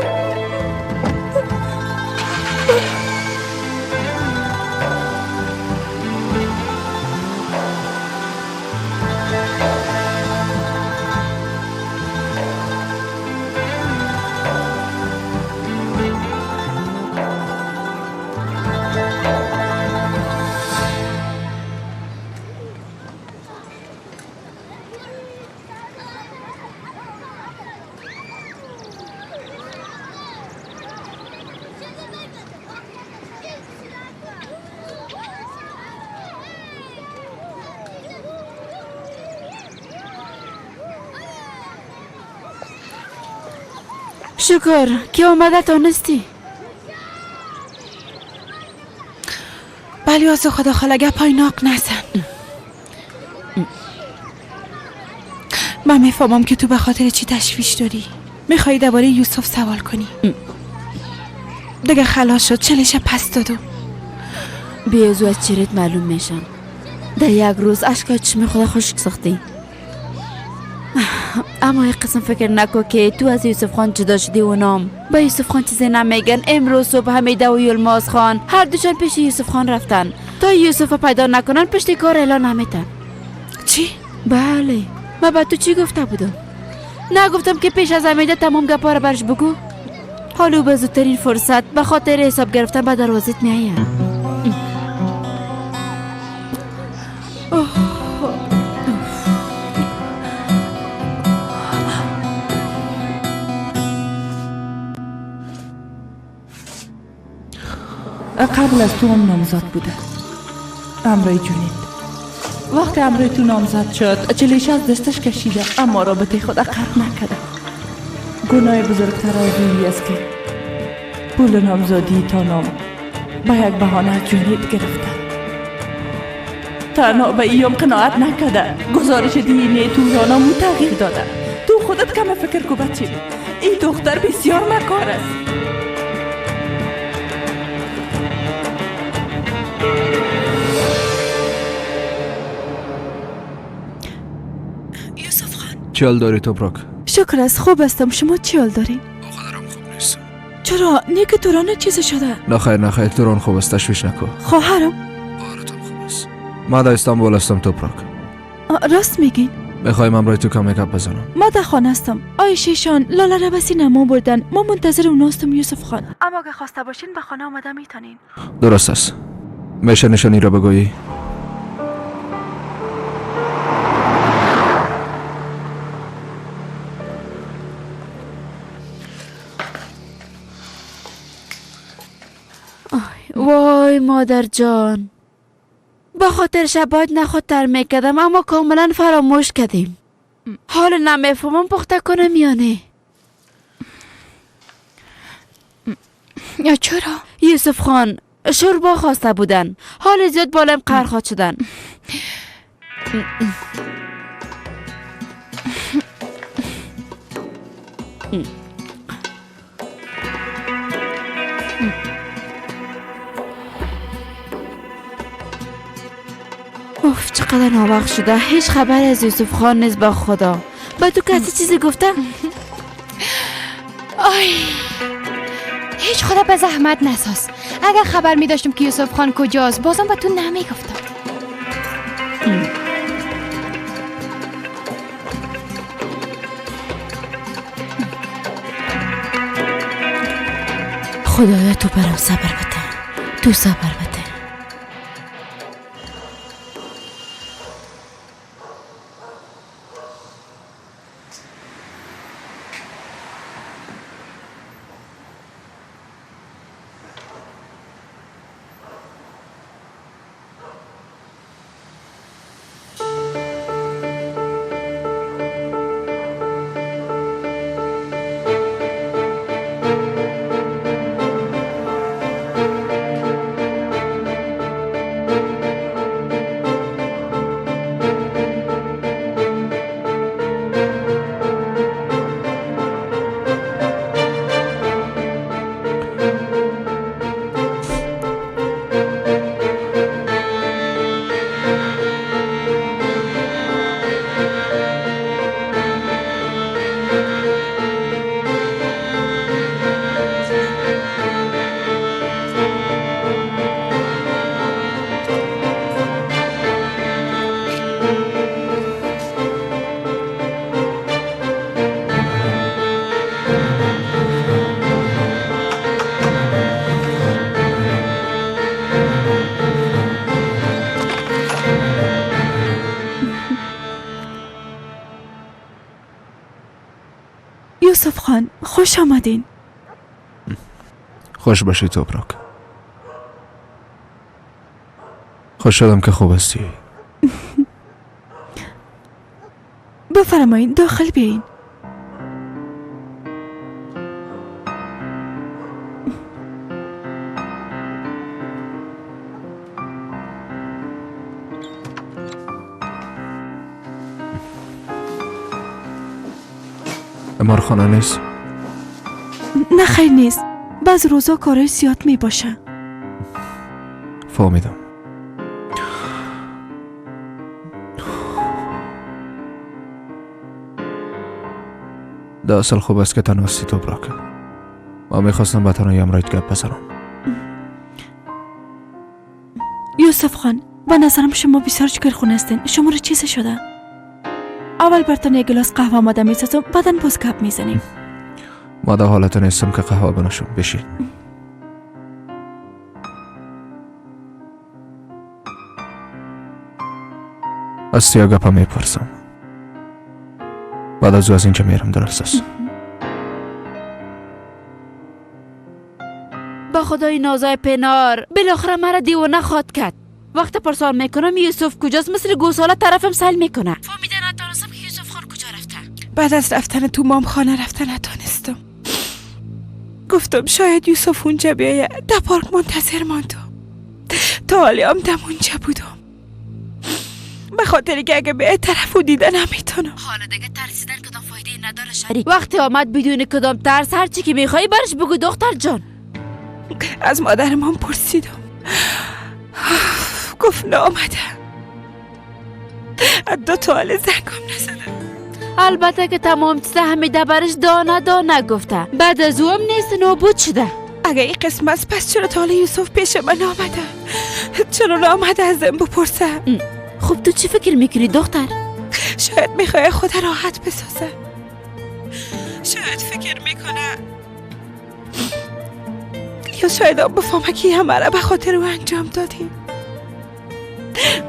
Speaker 11: شکر که اومده تانستی.
Speaker 10: بلی از خدا خاله گپای ناق نزن. من میفهمم که تو به خاطر چی تشویش داری. میخوایی درباره یوسف سوال کنی. دیگه خلاص شد، چلش پس دادو.
Speaker 11: بیازو از چیرت معلوم میشم. در یک روز اشکای چشم خدا خشک ساختی. اما یک قسم فکر نکو که تو از یوسف خان جدا شدی و نام با یوسف خان چیزی نمیگن. امروز صبح حمیده و یلماز خان هر دوشان پیش یوسف خان رفتن تا یوسف پیدا نکنن پشت کار اعلان نمیتن.
Speaker 10: چی؟
Speaker 11: بله. من با تو چی گفته بودم؟ نگفتم که پیش از حمیده تمام گپا رو برش بگو؟ حالا به زودترین فرصت به خاطر حساب گرفتن به دروازت میایم.
Speaker 3: قبل از تو هم نامزد بوده، امرای جونید. وقتی امرای تو نامزد شد چلیش از دستش کشیده اما رابطه خود قطع نکرده. گناه بزرگتر از این است که پول نامزدی تا نام با یک بهانه از جونید گرفته. تنها به ایام قناعت نکرده، گزارش دینه تو زانامو تغییر داده. تو خودت کم فکر کو بچه، این دختر بسیار مکار است.
Speaker 1: چی حال داری توپراک؟
Speaker 10: شکر است، خوب هستم. شما چی حال دارین؟
Speaker 1: خواهرم خوب نیست.
Speaker 10: چرا؟ نیک توران چیز شده؟
Speaker 1: نه توران خوب است، تشویش نکو.
Speaker 10: خواهرم؟
Speaker 1: خواهرتم خوب است. من در استانبول هستم توپراک.
Speaker 10: راست میگین؟
Speaker 1: میخوایم امرای تو کم گپ بزنم.
Speaker 10: ما در خانه هستم. آیشیشان لاله رو بسی نما بردن. ما منتظر اون هستم یوسف خان. اما اگه خواسته باشین به خانه آمده میتونین.
Speaker 1: درست است. میشه نشانی را بگویی؟
Speaker 11: وای مادر جان، با خاطر شباید نخاطر میکردم اما کاملا فراموش کردیم. حال نمیفهمم پخته کنم یا نه.
Speaker 10: یا چرا؟
Speaker 11: یوسف خان شوربا خواسته بودن، حال زیاد بالایم قرخات شدن. اوف چقدر ناوقت شده. هیچ خبر از یوسف خان نیست. با خدا با تو کسی چیزی گفته؟
Speaker 4: آی هیچ خدا به زحمت نساز. اگر خبر می داشتم که یوسف خان کجاست بازم به تو نمی گفتم.
Speaker 11: خدایا تو برام صبر بده. تو صبر بده.
Speaker 10: یوسف خان خوش آمدین.
Speaker 1: خوش باشی توپراک. خوش شدم که خوب هستی.
Speaker 10: بفرمایین داخل بیاین.
Speaker 1: بیمارخانه نیست؟
Speaker 10: نه خیر نیست. بعض روزا کارش زیاد می باشه.
Speaker 1: فهمیدم. ده اصل خوب است که تنهاستی توبراک. ما میخواستم به تنهایی امرایت گپ بزنم.
Speaker 10: یوسف خان، به نظرم شما بسیار جگرخون هستین. شما رو چیزی شده؟ اول برتان یک گلاس قهوه آماده میسازم، بعداً باز گپ میزنیم.
Speaker 1: ما در حالت نیستم که قهوه بنوشم. بشین. از سیا گپا میپرسم. بعد از اینجا میرم در اساس.
Speaker 11: با خدای نازای پنار بالاخره مرا دیوانه خواد کرد. وقت پرسان میکنم یوسف کجاست مثل گوساله طرفم سل میکنه. فهمیده نتانستم که یوسف خان کجا رفته.
Speaker 10: بعد از رفتن تو مام خانه رفته نتانستم. گفتم شاید یوسف اونجا بیایه. در پارک منتظر ماندم تا حالی هم دم اونجا بودم، به خاطر که اگه به طرف رو دیده نمیتونم.
Speaker 11: حالا دیگه ترسیدن کدام فایده نداره شریک. وقتی آمد بدون کدام ترس هرچی که میخوایی برش بگو دختر جان.
Speaker 10: از مادرم هم پرسیدم، گفت نامده. دو تا حال زنگام نزده.
Speaker 11: البته که تمام چیزا همیده برش دانه دانه گفته. بعد از او هم نیست نابود شده.
Speaker 10: اگه این قسمت پس چرا تا حالا یوسف پیش من آمده؟ چرا نامده ازم بپرسه؟
Speaker 11: خب تو چی فکر میکنی دختر؟
Speaker 10: شاید میخواه خود راحت بسازه. شاید فکر میکنه یا شاید هم بفهمه که همه به خاطر او انجام دادیم.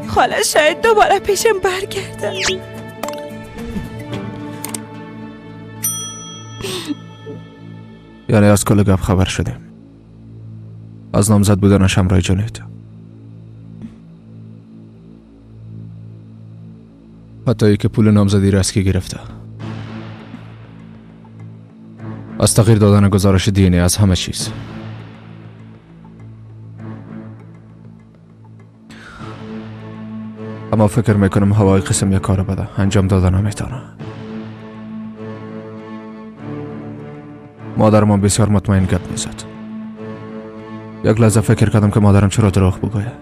Speaker 10: حالا شاید دوباره پیشم برگرده.
Speaker 1: یعنی از کل گپ خبر شدیم. از نامزد بودنش همراه جنید. حتی ای که پول نامزدی را از کی گرفته. از تغییر دادن گزارش دینی، از همه چیز. اما فکر میکنم هوای قسم یک کار بده انجام دادن نمیتونه. مادرم هم بسیار مطمئن گپ میزد. یک لحظه فکر کردم که مادرم چرا دروغ بگویه.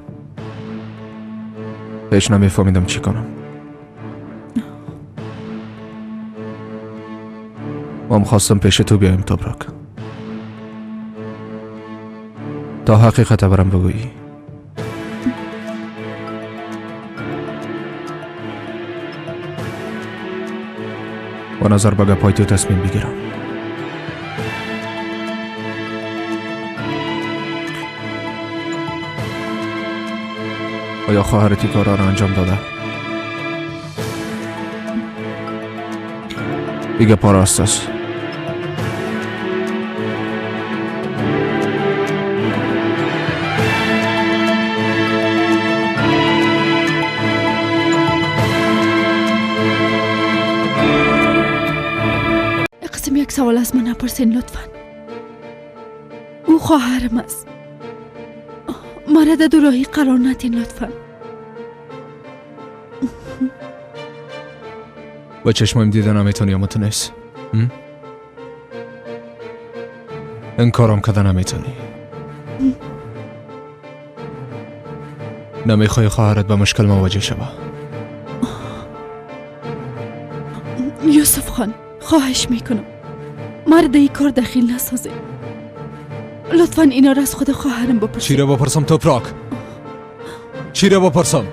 Speaker 1: هیچ نمیفهمیدم چی کنم. ما خواستم پیش تو بیایم توبراک تا حقیقت برم بگویی. با نظر به گپای تو تصمیم بگیرم. آیا خواهرتی کارا را انجام داده؟ دیگه پاراست است.
Speaker 10: قسم یک سوال از من نپرسین لطفا. او خواهرم است. مرا در دوراهی قرار ندین لطفا.
Speaker 1: با چشمایم دیدن نمیتونی یا متونیست؟ این کارم کده نمیتونی. نمیخوای خواهرت به مشکل مواجه شوه.
Speaker 10: یوسف خان، خواهش میکنم مرد این کار دخیل نسازه. لطفا اینا را از خود خواهرم بپرسید.
Speaker 1: چی را بپرسم توبراک؟ چی را بپرسم؟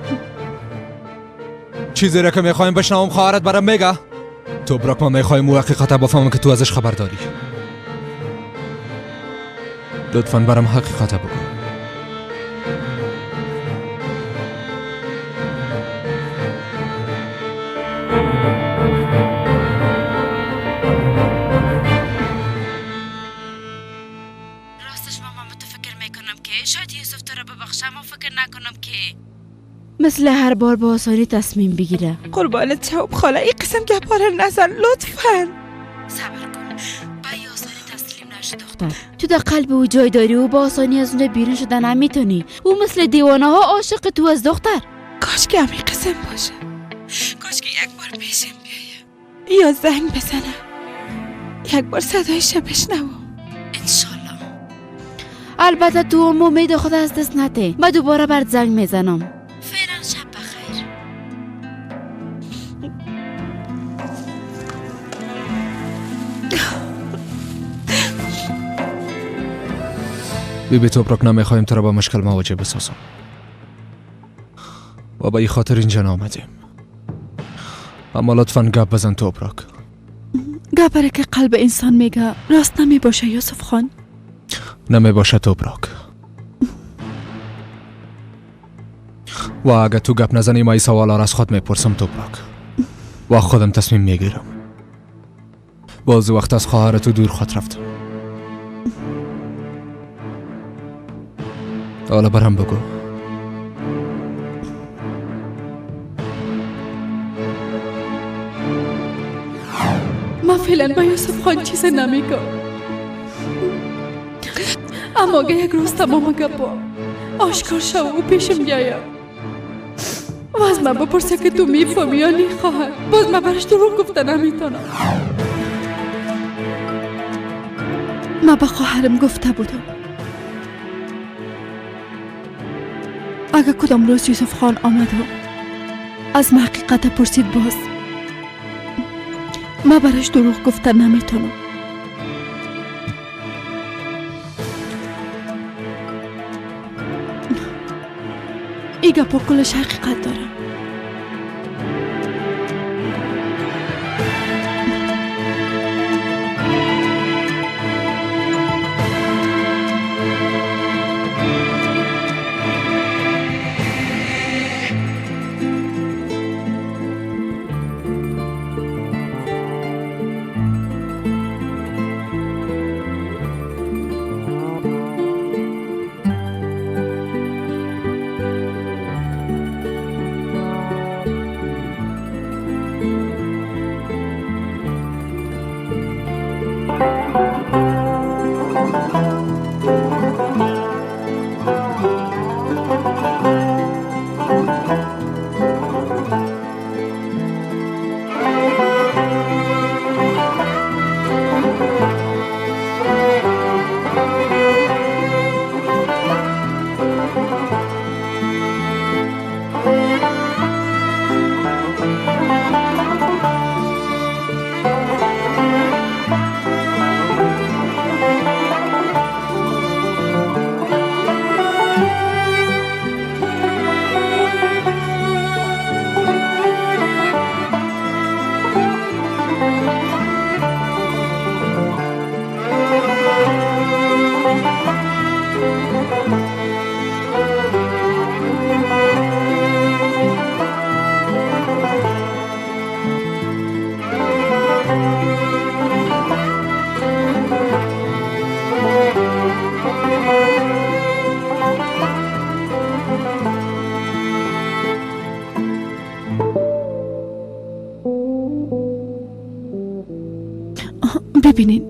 Speaker 1: چیزی را که میخوایم بشنوم خواهرت برام میگه؟ توبراک، ما میخوایم او حقیقت بفهمم که تو ازش خبر داری. لطفا برام حقیقت بگو.
Speaker 11: راستش مامان تو فکر میکنم که شاید یوسف تو را ببخشه، اما فکر نکنم که مثل هر بار با آسانی تصمیم بگیره.
Speaker 10: قربانت شوم خاله، این قسم گپا را نزن لطفا.
Speaker 11: صبر کن، با یه آسانی تسلیم نشو دختر. تو در قلب او جای داری و با آسانی از اونجا بیرون شدن نمیتونی. او مثل دیوانه ها عاشق تو از دختر.
Speaker 10: کاش که همین قسم باشه. کاش که یک بار پیشم بیایه یا زنگ بزنه.
Speaker 11: یک بار صدایش بشنوم. انشالله. البته تو هم امید خود از دست نده. من دوباره برات زنگ میزنم. فعلا شب بخیر.
Speaker 1: بیبی توبراک، نمیخوایم تو را با مشکل مواجه بسازم و به این خاطر اینجا نامدیم. اما لطفاً گپ بزن توبراک.
Speaker 11: گپره که قلب انسان میگه راست نمی باشه یوسف خان.
Speaker 1: نمی باشه توبراک. و اگه تو گپ نزنی، من این سوالا را از خود میپرسم توبراک و خودم تصمیم میگیرم. باز وقت از خواهر تو دور خود رفتم. حالا برام بگو،
Speaker 11: من فعلا با یوسف خان چیز نمیگم، اما اگه یک روز تمام گپا آشکار شو و پیشم بیایم و از من بپرسه که تو میفهمی یا نی خواهر، باز من برش دروغ گفته نمیتونم. من به خواهرم گفته بودم اگه کدام روز یوسف خان آمد و از من حقیقت پرسید، باز من برش دروغ گفته نمیتونم. ای گپا کلش حقیقت داره. ببینین،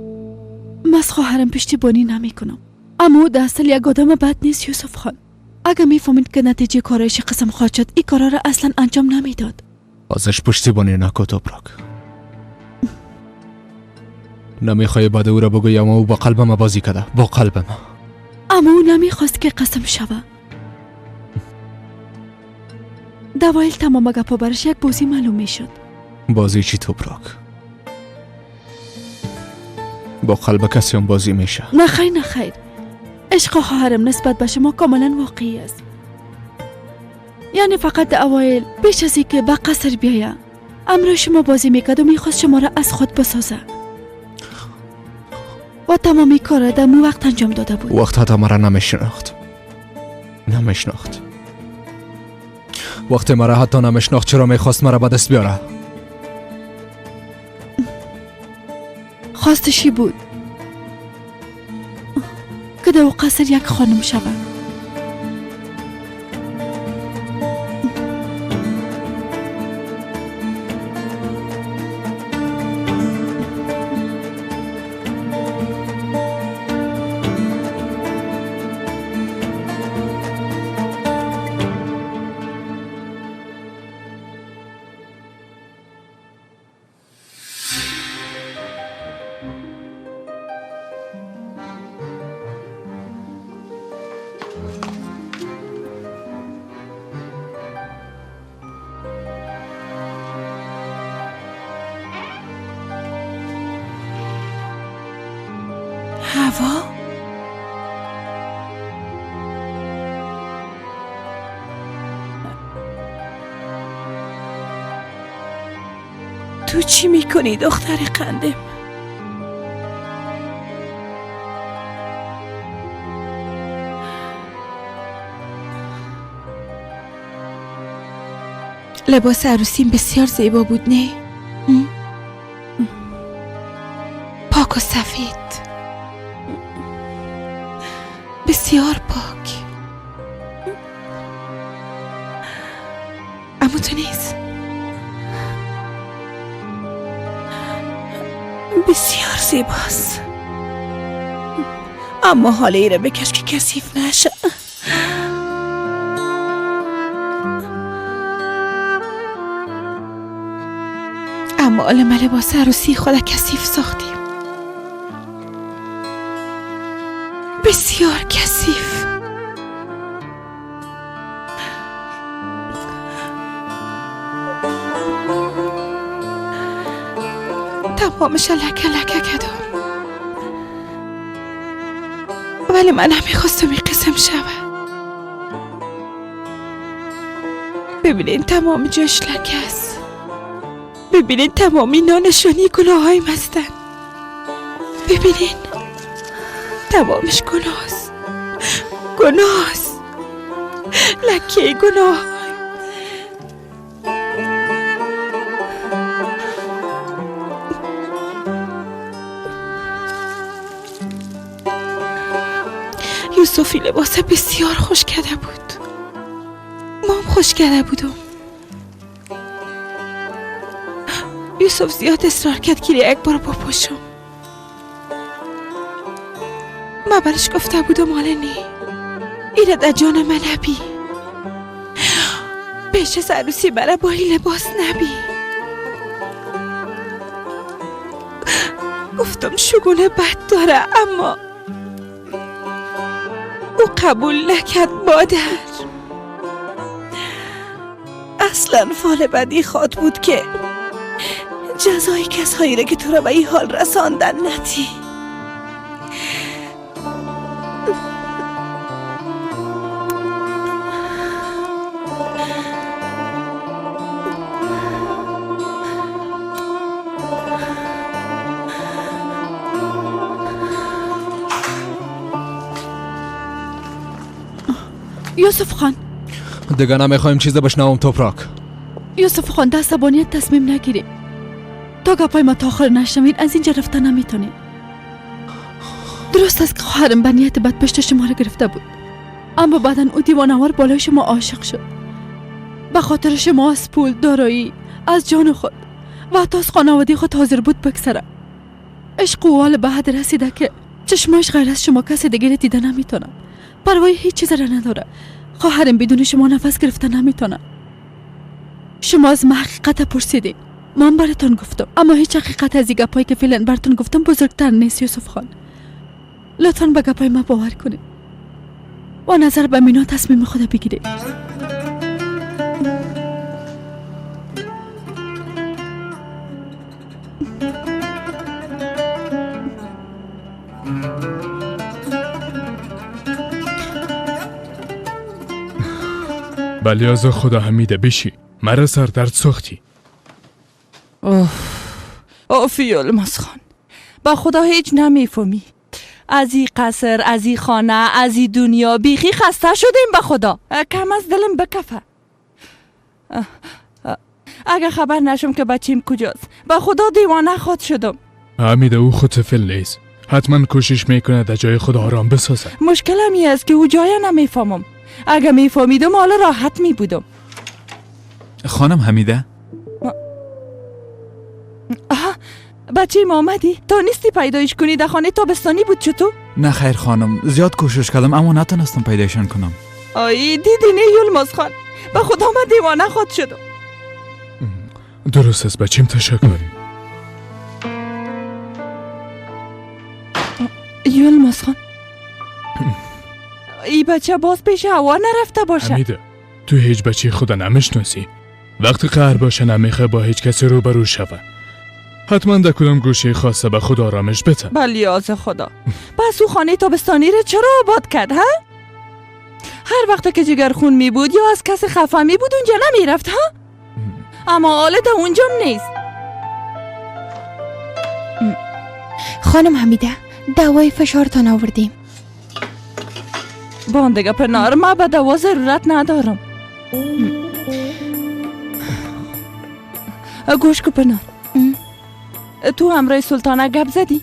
Speaker 11: من از خواهرم پشتیبانی نمی کنم، اما او در اصل یک آدم بد نیست یوسف خان. اگه میفهمید که نتیجه کارایش قسم خواهد شد، این کارا را اصلا انجام نمیداد.
Speaker 1: ازش پشتیبانی نکن توبراک. نمیخوای بعد او را بگوی اما او با قلب ما بازی کرده، با قلب ما.
Speaker 11: اما او نمیخواست که قسم شوه. دوایل تمام گپا برش یک بازی معلوم میشد.
Speaker 1: بازی چی توبراک؟ با قلب کسی هم بازی میشه؟
Speaker 11: نه خیر، نه خیر. عشق خواهرم نسبت به شما کاملا واقعی است. یعنی فقط در اوایل پیش از اینکه به قصر بیایه امر شما بازی میکرد و میخواست شما را از خود بسازه و تمامی کار در مو وقت انجام داده بود.
Speaker 1: وقت حتی مرا نمیشناخت. وقت مرا حتی نمیشناخت، چرا میخواست مرا به دست بیاره؟
Speaker 11: خواستشی بود که در قصر یک خانم شود. تو چی میکنی دختر قندم؟ لباس عروسیم بسیار زیبا بود نه؟ پاک و سفید، بسیار پاک. اما تو نیست، بسیار زیباست، اما حالا ایره بکش که کثیف نشه. اما حالا من لباس عروسی خدا کثیف ساختیم، بسیار کثیف. تمامش لکه لکه کدام، ولی من نمیخواستم این قسم شود. ببینین تمام جاش لکه است، ببینین تمامی نشانی گناه هایم هستن، ببینین تمامش گناه است، گناه است، لکه گناه. یوسفی لباس بسیار خوش کرده بود، ما هم خوش کرده بودم. یوسف زیاد اصرار کرد که یک بار بپوشم. من برش گفته بودم حالا نی، ایره در جان من نبی، پیش از عروسی برای با این لباس نبی. گفتم شگونه بد داره، اما او قبول نکرد. مادر اصلا فال بدی خواد بود که جزای کسایی را که تو را به این حال رساندن ندی. یوسف خان،
Speaker 1: دیگه نمیخوایم چیزی بشنوم توپراک.
Speaker 11: یوسف خان در عصبانیت تصمیم نگیری. تا گپای ما تا آخر نشنوید از اینجا رفتن نمیتونی. درست است که خواهرم به نیت بد پشت شما را گرفته بود، اما بعدن او دیوانه‌وار بالای شما عاشق شد. به خاطر شما از پول، دارایی، از جان خود و حتی از خانواده خود حاضر بود بگذره. عشق و حال به حد رسیده که چشماش غیر از شما کسی دیگه دیده نمیتونه. پروای هیچ چیز را نداره. خواهرم بدون شما نفس گرفته نمیتونه. شما از من حقیقت پرسیدی، من براتون گفتم، اما هیچ حقیقت از این گپایی که فعلا براتون گفتم بزرگتر نیست. یوسف خان، لطفاً به گپای ما باور کنید و نظر به مینا تصمیم خود بگیرید.
Speaker 7: ولی از خدا حمیده بشی، مرا سر درد ساختی.
Speaker 3: فیول مسخان، با خدا هیچ نمیفهمی. از این قصر، از این خانه، از این دنیا بیخی خسته شدیم. به خدا کم از دلم بکفه. اگه خبر نشم که بچیم کجاست، به خدا دیوانه خود شدم.
Speaker 7: حمیده او خود طفل نیست، حتما کوشش میکنه در جای خود آرام بسازه.
Speaker 3: مشکلم این است که او جای نمیفهمم. اگه میفهمیدم حالا راحت میبودم.
Speaker 12: خانم حمیده،
Speaker 3: بچه ما آمدی؟ تا نیستی پیدایش کنی؟ در خانه تابستانی بود چطور؟
Speaker 12: نه خیر خانم، زیاد کوشش کردم اما نتونستم پیدایشان کنم.
Speaker 3: آی دیدی نه یولماز خان، به خدا من دیوانه خود شدم.
Speaker 7: درست است بچیم، تشکر.
Speaker 3: یولماز خان، ای بچه باز پیش هوا نرفته باشه.
Speaker 7: حمیده، تو هیچ بچه خدا نمیشناسی. وقتی قهر باشه نمیخواه با هیچ کسی روبرو شوه. حتما در کدام گوشه خاصه به خود آرامش بده.
Speaker 3: بلی از خدا. پس او خانه تابستانی رو چرا آباد کرد ها؟ هر وقت که جگرخون می بود یا از کسی خفه می بود اونجا نمی رفت ها؟ اما حالا در اونجا نیست.
Speaker 13: خانم حمیده دوای فشارتان آوردیم.
Speaker 3: باندگه پنار ما به دوا ضرورت ندارم. گوش کو پنار، تو همراه سلطانه گپ زدی؟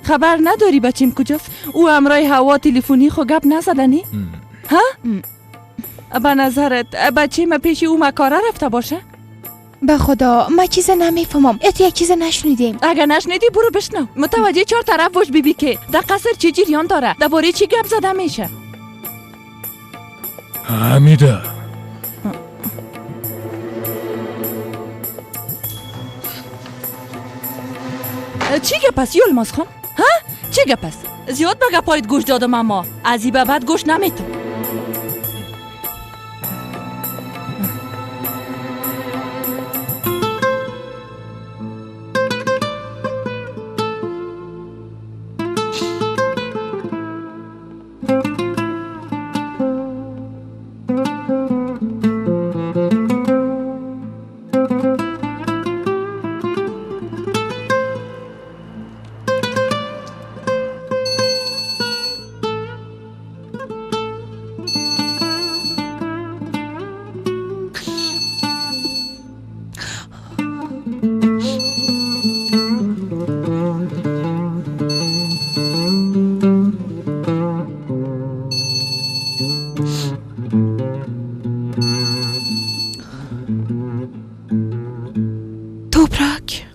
Speaker 3: خبر نداری بچیم کجاست؟ او همراه هوا تلفنی خو گپ نزدنی؟ ها؟ به نظرت بچیم پیش او مکاره رفته باشه؟
Speaker 13: به خدا ما چیز نمیفهمم. ات یک چیز نشنیدیم.
Speaker 3: اگه نشنیدی برو بشنو. متوجه چهار طرف باش بیبی که در قصر چی جریان داره، درباره چی گپ زده میشه.
Speaker 7: حمیده
Speaker 3: چی گپ است یلماز خان؟ ها؟ چی گپ است؟ زیاد به گپایت گوش دادم اما از این به بعد گوش نمیتم.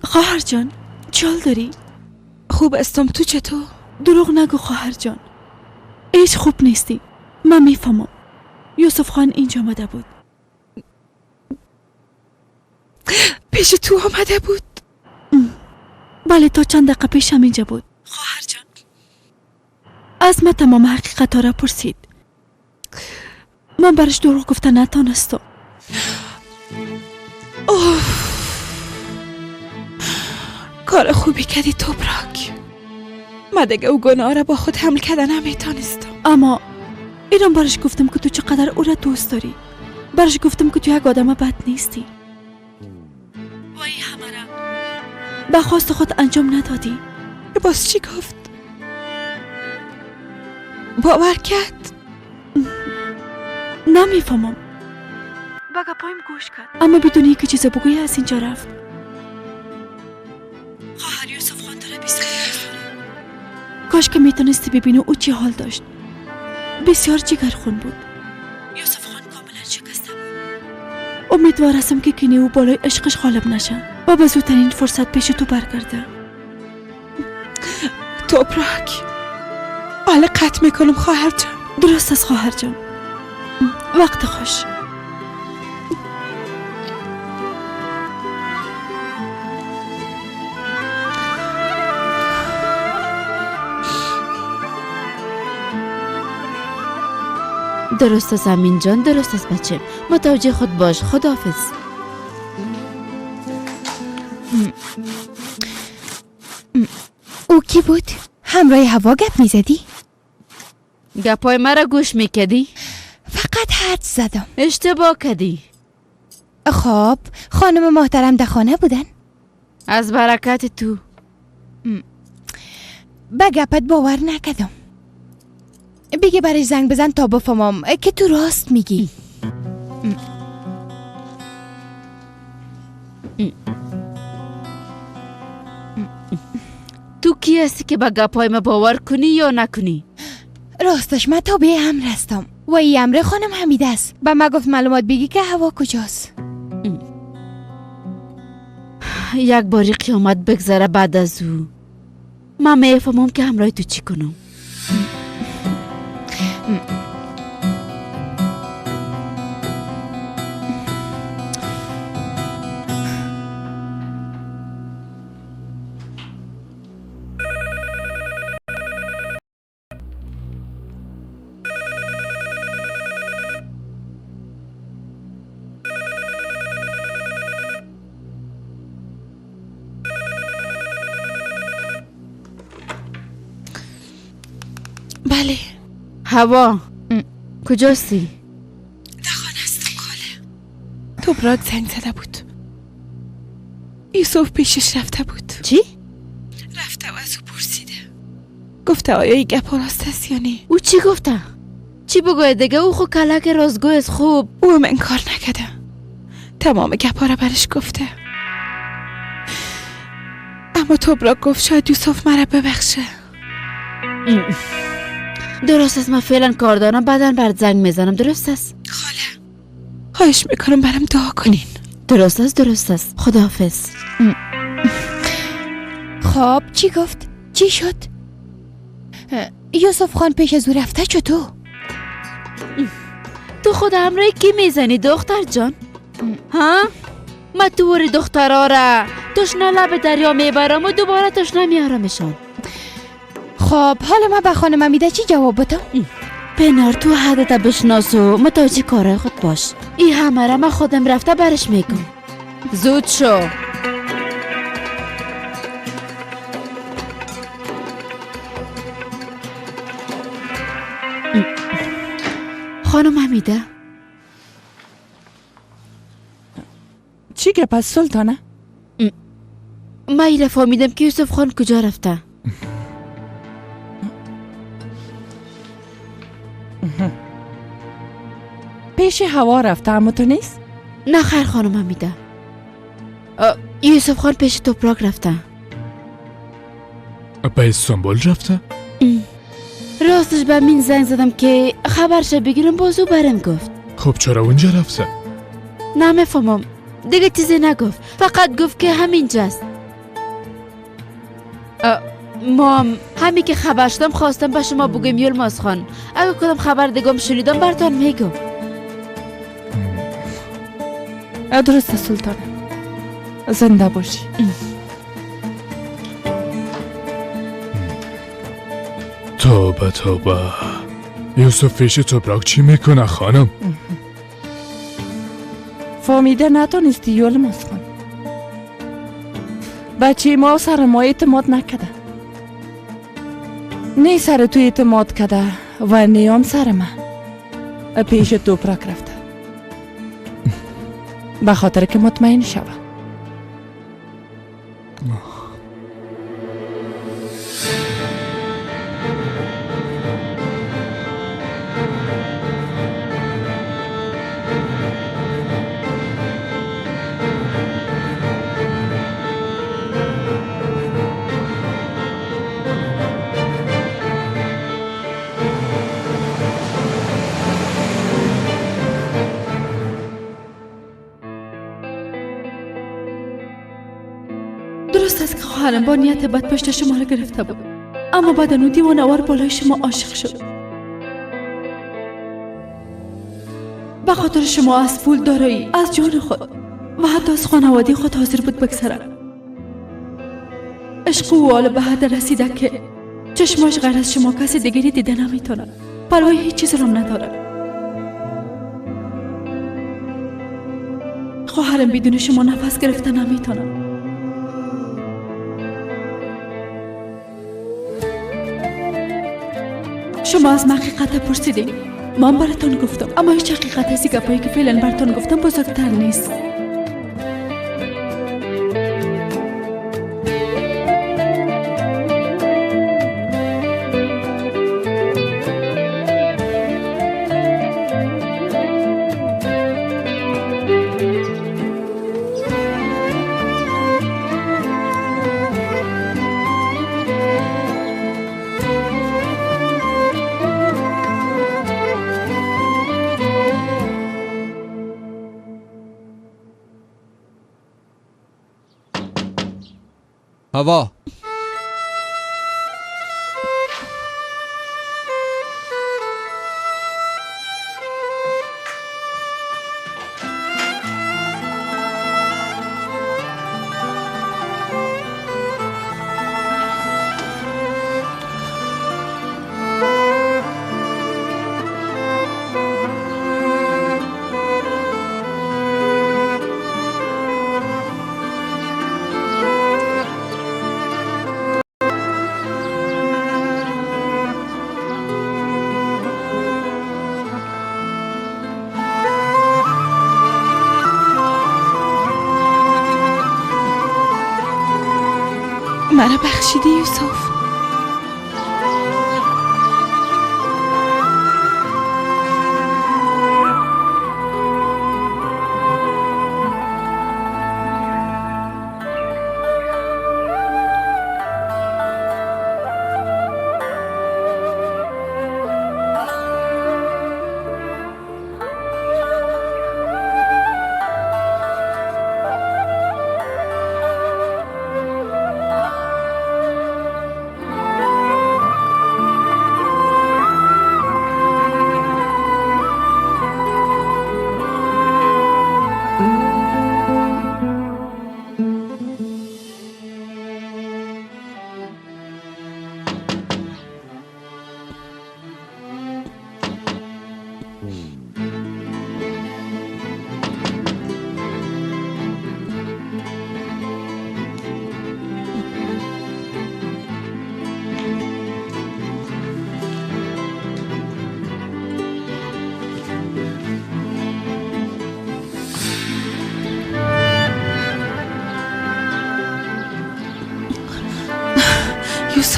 Speaker 11: خواهر جان چال داری؟ خوب استم. تو چطور؟ دروغ نگو خواهر جان، هیچ خوب نیستی. من میفهمم. یوسف خان اینجا آمده بود، پیش تو آمده بود. بله تا چند دقیقه پیش هم اینجا بود. خواهر جان از من تمام حقیقت را پرسید. من برش دروغ گفته نتانستم. کار خوبی کردی توبراک. من دیگه او گناه را با خود حمل کرده نمیتونستم. اما ایران برش گفتم که تو چقدر او را دوست داری. برش گفتم که تو یک آدم بد نیستی و این همه را به خواست خود انجام ندادی. باز چی گفت؟ باور کرد؟ نمیفهمم. با گپایم گوش کرد اما بدونی که چیز بگویی از اینجا رفت. خواهر یوسف خان تو را بسیار کاش که میتونستی ببینی او چی حال داشت. بسیار جگرخون بود. یوسف خان کاملا شکسته بود. امیدوار هستم که کینه او بالای عشقش غالب نشه و به زودترین فرصت پیش تو برگرده. توبراک بله قطع میکنم خواهر جان. درست است خواهر جان. وقت خوش. درست است امین جان، درست است بچه. متوجه خود باش. خداحافظ.
Speaker 13: او کی بود؟ همراه هوا گپ میزدی؟
Speaker 11: گپای مرا گوش میکردی؟
Speaker 13: فقط حد زدم.
Speaker 11: اشتباه کردی.
Speaker 13: خب خانم محترم در خانه بودن؟
Speaker 11: از برکت تو.
Speaker 13: به گپت باور نکردم. بگی برش زنگ بزن تا بفهمم که تو راست میگی.
Speaker 11: تو کی هستی که به گپای ما باور کنی یا نکنی؟
Speaker 13: راستش من تابع امر هستم و این امر خانم حمیده است. به من گفت معلومات بگی که هوا کجاست.
Speaker 11: یک باری قیامت بگذره بعد از او من میفهمم که همراه تو چی کنم.
Speaker 13: بله.
Speaker 11: هوا کجاستی؟
Speaker 13: در خانه هستم خاله.
Speaker 10: توبراک زنگ زده بود. یوسف پیشش رفته بود.
Speaker 11: چی؟
Speaker 10: رفته و از او پرسیده
Speaker 11: گفته آیا ای گپ راست است یا نه؟ او چی گفته؟ چی بگوید دیگه؟ او خو کلک رازگو است. خوب
Speaker 10: او هم انکار نکده، تمام گپا را برش گفته. اما توبراک گفت شاید یوسف مرا ببخشه.
Speaker 11: درست است، من فعلا کار دارم، بعداً برات زنگ میزنم. درست است
Speaker 10: خاله، خواهش میکنم برام دعا کنین.
Speaker 11: درست است. خداحافظ.
Speaker 13: خب چی گفت؟ چی شد؟ یوسف خان پیش از او رفته چطور؟
Speaker 11: تو خود همراه کی میزنی دختر جان؟ ها؟ من توری دخترها را تشنه لب دریا میبرم و دوباره تشنه میارمشان.
Speaker 13: خب حالا من به خانم امیده چی جواب بدم؟
Speaker 11: پنار تو حدت بشناس و متوجه کارهای خود باش. این همه را من خودم رفته برش میگم. زود شو. خانم حمیده،
Speaker 3: چی گپ است سلطانه؟
Speaker 11: من ایره فهمیدم که یوسف خان کجا رفته.
Speaker 3: پیش هوا رفته، اما تو نیست؟
Speaker 11: نه خیر خانم حمیده، یوسف خان پیش توبراک رفته.
Speaker 7: به استانبول رفته؟
Speaker 11: راستش به من زنگ زدم که خبرش بگیرم، بازو برم گفت.
Speaker 7: خب چرا اونجا رفته؟
Speaker 11: نمیفهمم، دیگه چیزی نگفت، فقط گفت که همینجاست. مام، همین که خبر شدم خواستم به شما بگم یلماز خان. اگه کدام خبر دیگم شنیدم براتون میگم.
Speaker 3: درسته سلطانه، زنده باشی.
Speaker 7: توبه یوسف پیش توبراک چی میکنه خانم؟
Speaker 3: فهمیده نتونستی یلماز خان. بچه ما سر ما اعتماد نکده، نه سر تو اعتماد کده و نیام سر من پیش توبراک رفته به خاطر که مطمئن شوه.
Speaker 10: درست است که خواهرم با نیت بد پشت شما را گرفته بود، اما بعد اون دیوانه‌وار بالای شما عاشق شد. به خاطر شما از پول، دارایی، از جان خود و حتی از خانواده خود حاضر بود بگذره. عشق او حال به حد رسیده که چشماش غیر از شما کسی دیگری دیده نمیتونه. پروای هیچ چیز رو نداره. خواهرم بدون شما نفس گرفته نمیتونه. شما از من حقیقت پرسیدین، من براتون گفتم، اما هیچ حقیقت از این گپایی که فعلا براتون گفتم بزرگتر نیست.
Speaker 12: هوا
Speaker 10: مرا بخشیدی یوسف؟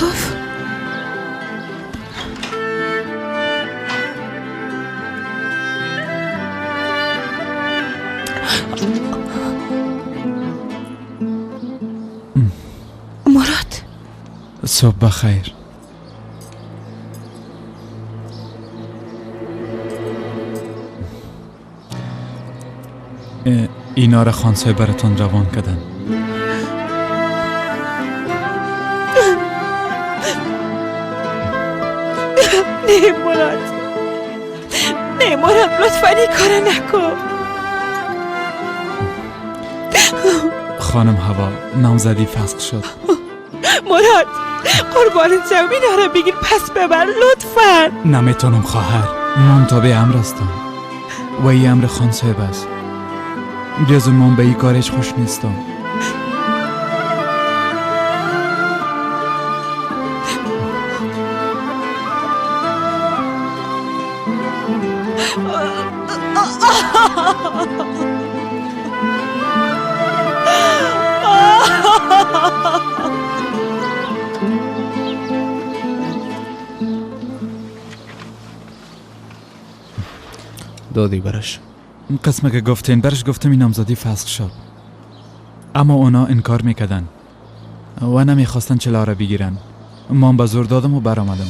Speaker 11: یوسف مراد
Speaker 12: صبح بخیر. اینا را خانسای براتون روان کردن.
Speaker 4: نه مراد، نه مراد، لطفاً این کار نکن.
Speaker 12: خانم هوا، نامزدی فسخ شد.
Speaker 4: مراد قربانت شم، اینا رو بگیر پس ببر لطفاً.
Speaker 12: نمیتونم خواهر، من تابع امر هستم و این امر خانسای بس. جز من به این کارش خوش نیستم.
Speaker 8: دادی برش.
Speaker 12: قسمه که گفتین برش گفتم این نامزدی فسخ شد، اما اونا انکار میکردن و نمیخواستن چلا را بگیرن. من به زور دادم و برآمدم.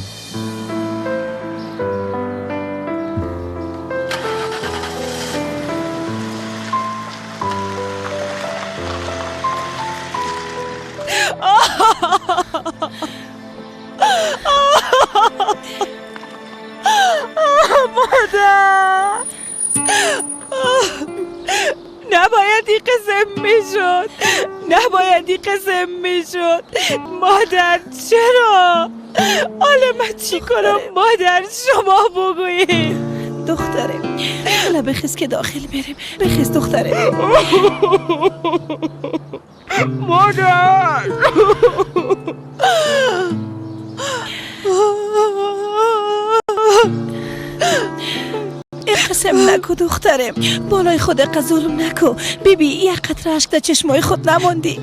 Speaker 4: مادر نباید این قسم میشد، نباید این قسم میشد. مادر چرا؟ حالا من چی کنم مادر؟ شما بگویید. دختره حالا بخیز که داخل بریم. بخیز دختره. مادر این قسم نکو دخترم، بالای خود ظلم نکو. بیبی یک قطره اشک در چشمای خود نماندی.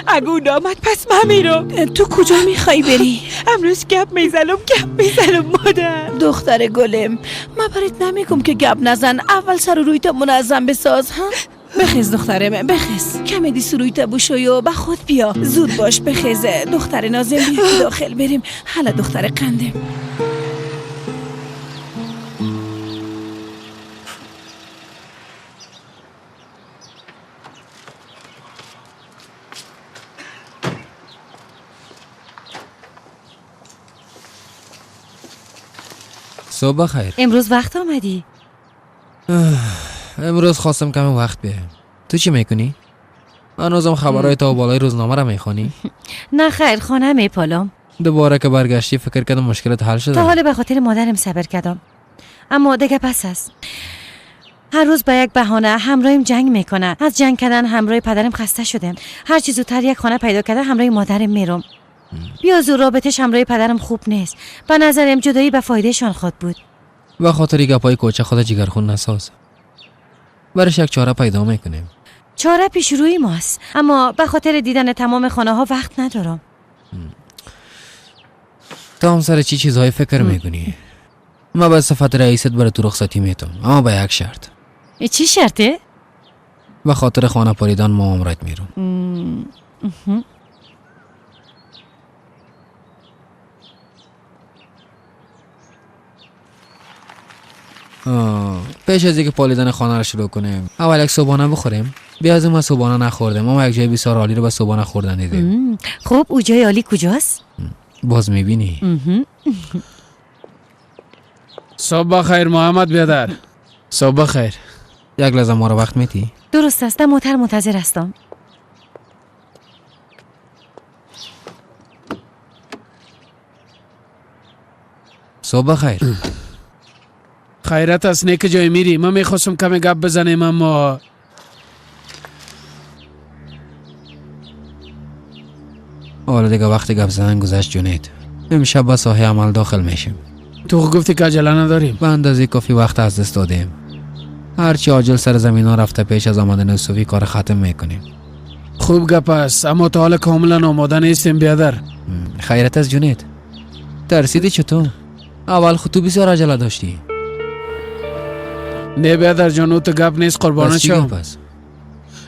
Speaker 4: اگه اون آمد پس من میرم. تو کجا میخوای بری؟ امروز گپ میزنم مادر. دختر گلم من برات نمیگم که گپ نزن، اول سر رویت منظم بساز. ها بخیز دخترم، بخیز. کمی دی سرویت بوشوی و به خود بیا. زود باش بخیز دختر نازم، بیا که داخل بریم. حالا دختر قندم.
Speaker 8: صبح بخیر.
Speaker 4: امروز وقت آمدی؟
Speaker 8: امروز خواستم کمی وقت بیایم. تو چی میکنی؟ هنوزم خبرهای تا بالای روزنامه را میخوانی؟
Speaker 4: نه خیر، خانه میپالم.
Speaker 8: دوباره که برگشتی فکر کردم مشکلت حل شده.
Speaker 4: تا حالا به خاطر مادرم صبر کردم، اما دیگه پس است. هر روز با یک بهانه همراهیم جنگ میکنه. از جنگ کردن همراه پدرم خسته شدم. هر چیز زودتر یک خانه پیدا کرده همراه مادرم میرم. بیا زور رابطش همراه پدرم خوب نیست. به نظرم جدایی به فایدهشان خود بود.
Speaker 8: به خاطر گپای کوچه خود جگرخون نساز. برش یک چاره پیدا میکنیم.
Speaker 4: چاره پیش روی ماست، اما به خاطر دیدن تمام خانه ها وقت ندارم.
Speaker 8: تو هم سر چی چیزهای فکر میکنی؟ ما به صفت رئیست برای تو رخصتی میتونم، اما به یک شرط.
Speaker 4: چی شرطه؟
Speaker 8: به خاطر خانه پریدن ما عمرت میرم. پیش از اینکه پالیدن خانه رو شروع کنیم اول یک صبحانه بخوریم. بیازم ما صبحانه نخوردیم، اما یک جای بسیار عالی رو به صبحانه خوردن دیدیم.
Speaker 4: خب او جای عالی کجاست؟
Speaker 8: باز میبینی.
Speaker 5: صبح بخیر محمد بیادر. صبح بخیر.
Speaker 8: یک لحظه ما رو وقت میتی؟
Speaker 4: درست است، موتر منتظر هستم.
Speaker 8: صبح بخیر.
Speaker 5: خیرت است نه که جای میری؟ من میخواستم کمی گپ بزنیم اما
Speaker 8: حالا دیگه وقت گپ زدن گذشت جونید. امشب با ساحه عمل داخل میشیم.
Speaker 5: تو گفتی که عجله نداریم.
Speaker 8: به اندازه کافی وقت از دست دادیم. هرچی عاجل سر زمین ها رفته پیش از آمدن یوسفی کار ختم میکنیم.
Speaker 5: خوب گپ است، اما تا حالا کاملا آماده نیستیم بیادر.
Speaker 8: خیرت از جونیت. ترسیدی چطور؟ اول خود تو بسیار عجله داشتی.
Speaker 5: نه بیادر جان، او تو گپ نیست قربانت
Speaker 8: بس چی
Speaker 5: شم.
Speaker 8: گپ است؟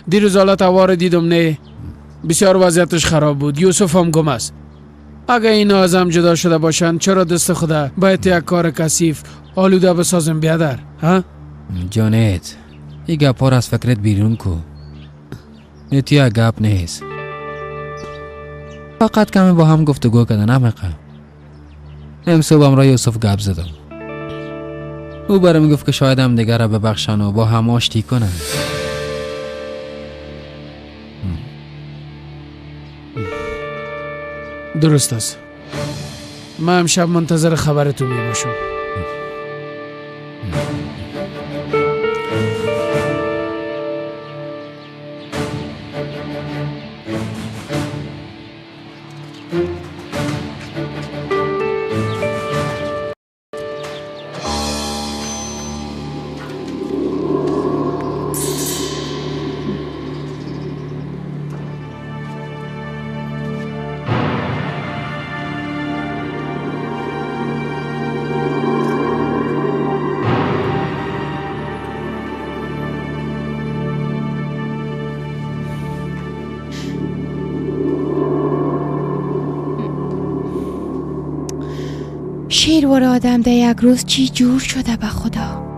Speaker 5: دیروز حالت هوا دیدم، نه بسیار وضعیتش خراب بود. یوسف هم گم است. اگه اینا از هم جدا شده باشند چرا دست خدا باید یک کار کثیف آلوده بسازم بیادر؟ ها؟
Speaker 8: جانیت، این گپ ها را از فکرت بیرون کو. ایتی یک گپ نیست. فقط کمی با هم گفتگو کردن عمیقه. امصبح هم را یوسف گپ زدم. او برام گفت که شاید هم دیگر را ببخشن و با هم آشتی کنن.
Speaker 5: درست است. من امشب منتظر خبر تو می باشم.
Speaker 13: شیروار آدم ده یک روز چی جور شده به خدا.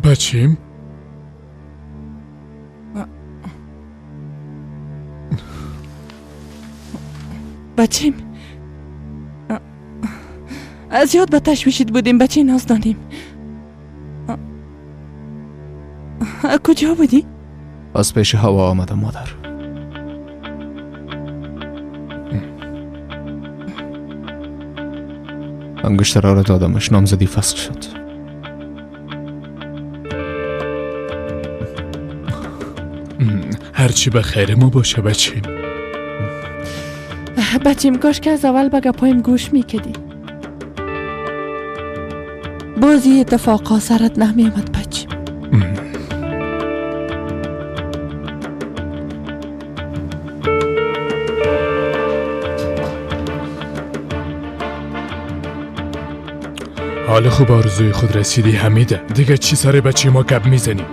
Speaker 7: بچیم؟
Speaker 3: بچیم از یاد به تشویشت بودیم بچه نازدانیم. کجا بودی؟
Speaker 1: از پیش هوا آمدم مادر. انگشتر را دادمش، نامزدی فسخ شد.
Speaker 7: هرچی به خیر ما باشه بچیم.
Speaker 3: بچیم کاش که از اول به گپایم گوش میکدی. بازی اتفاقا سرت نمیامد بچیم.
Speaker 7: حال خوب آرزوی خود رسیدی حمیده. دیگه چی سر بچی ما گپ میزنی؟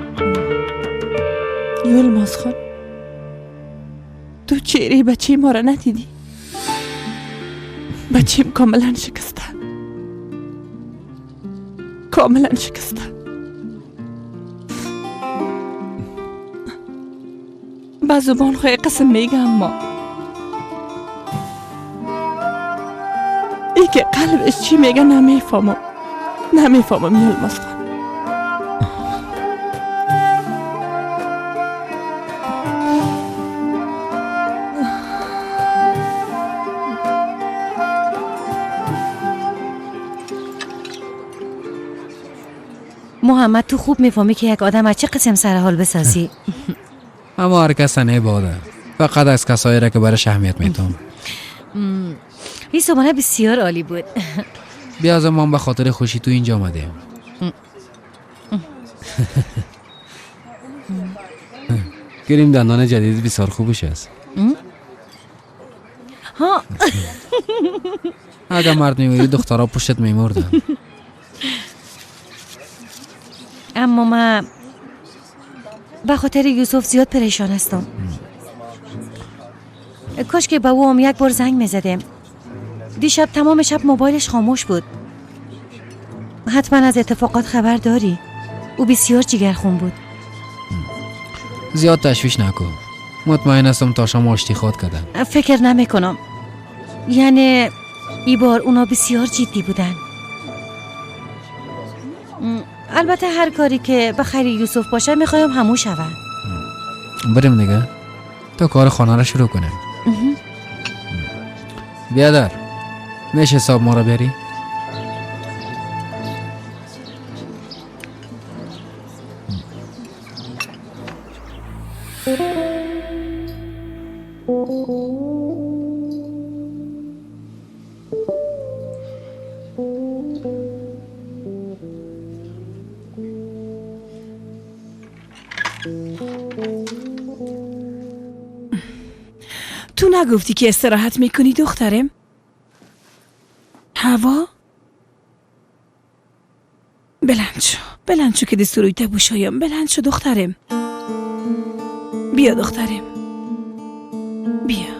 Speaker 3: یلماز خان، تو چهره بچه ما را ندیدی؟ بچیم کاملا شکسته، کاملا شکسته. با زبان خواه قسم میگم اما ای که قلبش چی میگه نمیفهمم یلماز خان.
Speaker 4: محمد تو خوب میفهمی که یک آدم از چه قسم سر حال بسازی.
Speaker 8: اما هر کس نه باده، فقط از کسایی را که برش اهمیت میتون.
Speaker 4: این صبحانه بسیار عالی بود.
Speaker 8: بیا زمان به خاطر خوشی تو اینجا آمده. کریم دندان جدید بسیار خوبش است.
Speaker 4: ها
Speaker 8: اگر مرد میموری دخترها پشت میمردن.
Speaker 4: اما من به خاطر یوسف زیاد پریشان هستم. کاش که به او هم یک بار زنگ میزدیم. دیشب تمام شب موبایلش خاموش بود. حتما از اتفاقات خبر داری. او بسیار جگرخون بود.
Speaker 8: زیاد تشویش نکن. مطمئن هستم تا شما آشتی خود کردن.
Speaker 4: فکر نمی کنم. یعنی ای بار اونا بسیار جدی بودن. البته هر کاری که به خیر یوسف باشه میخوایم همون شود.
Speaker 8: بریم دیگه. تا کار خانه را شروع کنیم. بیادر میشه حساب ما را بری؟
Speaker 10: تو نگفتی که استراحت میکنی دخترم؟ هوا؟ بلند شو که دست روی تبوشایم. بلند شو دخترم. بیا دخترم، بیا.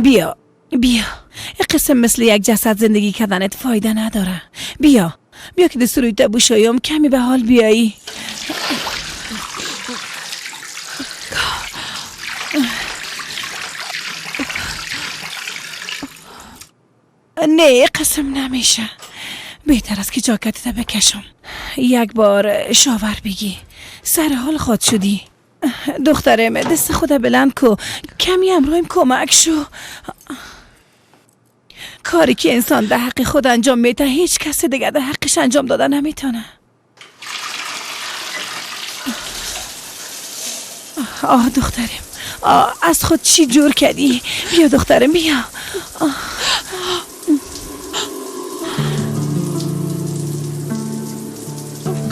Speaker 10: بیا این قسم مثل یک جسد زندگی کردنت فایده نداره. بیا که دست روی تبوشایم کمی به حال بیایی. نه قسم نمیشه. بهتر است که جاکتت بکشم. یک بار شاور بگی. سر حال خود شدی. دخترم دست خود بلند کو. کمی امرویم کمک شو. کاری که انسان در حق خود انجام میده هیچ کسی دیگه در حقش انجام دادن نمیتونه. دخترم از خود چی جور کردی؟ بیا دخترم بیا.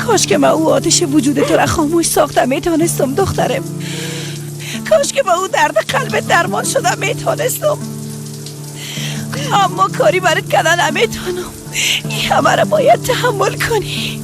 Speaker 10: کاش که من او آتش وجود تو را خاموش ساختم میتونستم دخترم. کاش که با او درد قلبت درمان شدم میتونستم. اما کاری برات کردن نمیتونم. این همه را باید تحمل کنی.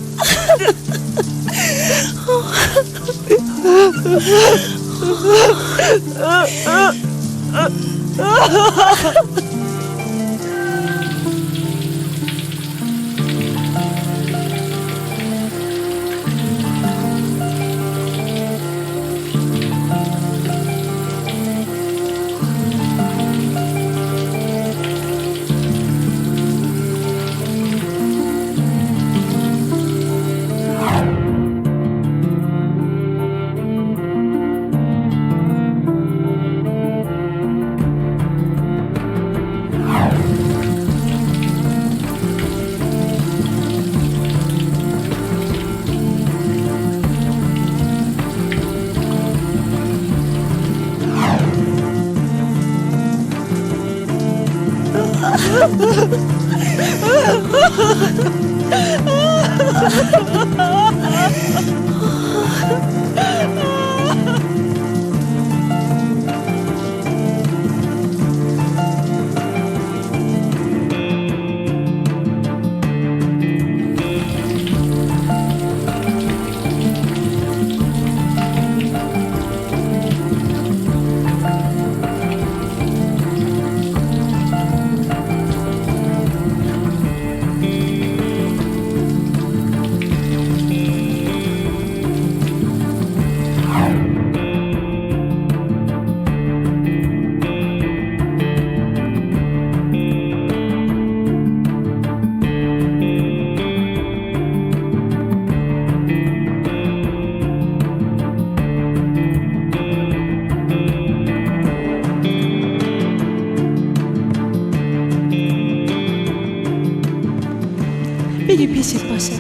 Speaker 10: بگی پیشت باشه.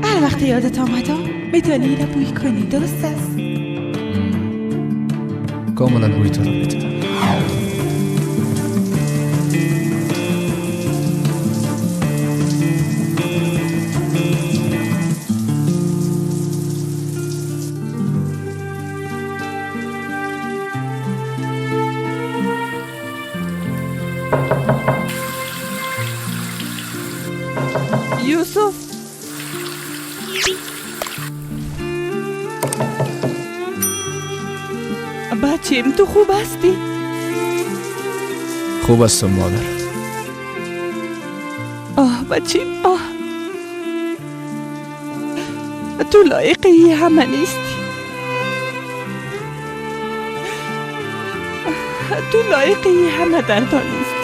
Speaker 10: هر وقت یادت آمده میتونی اینو بوی کنی. درست است؟
Speaker 8: کاملا بوی تو رو میتونم.
Speaker 3: یوسف بچیم تو خوب هستی؟
Speaker 8: خوب هستم مادر.
Speaker 3: بچیم تو لایق همه نیستی. تو لایقی همه دردان نیست.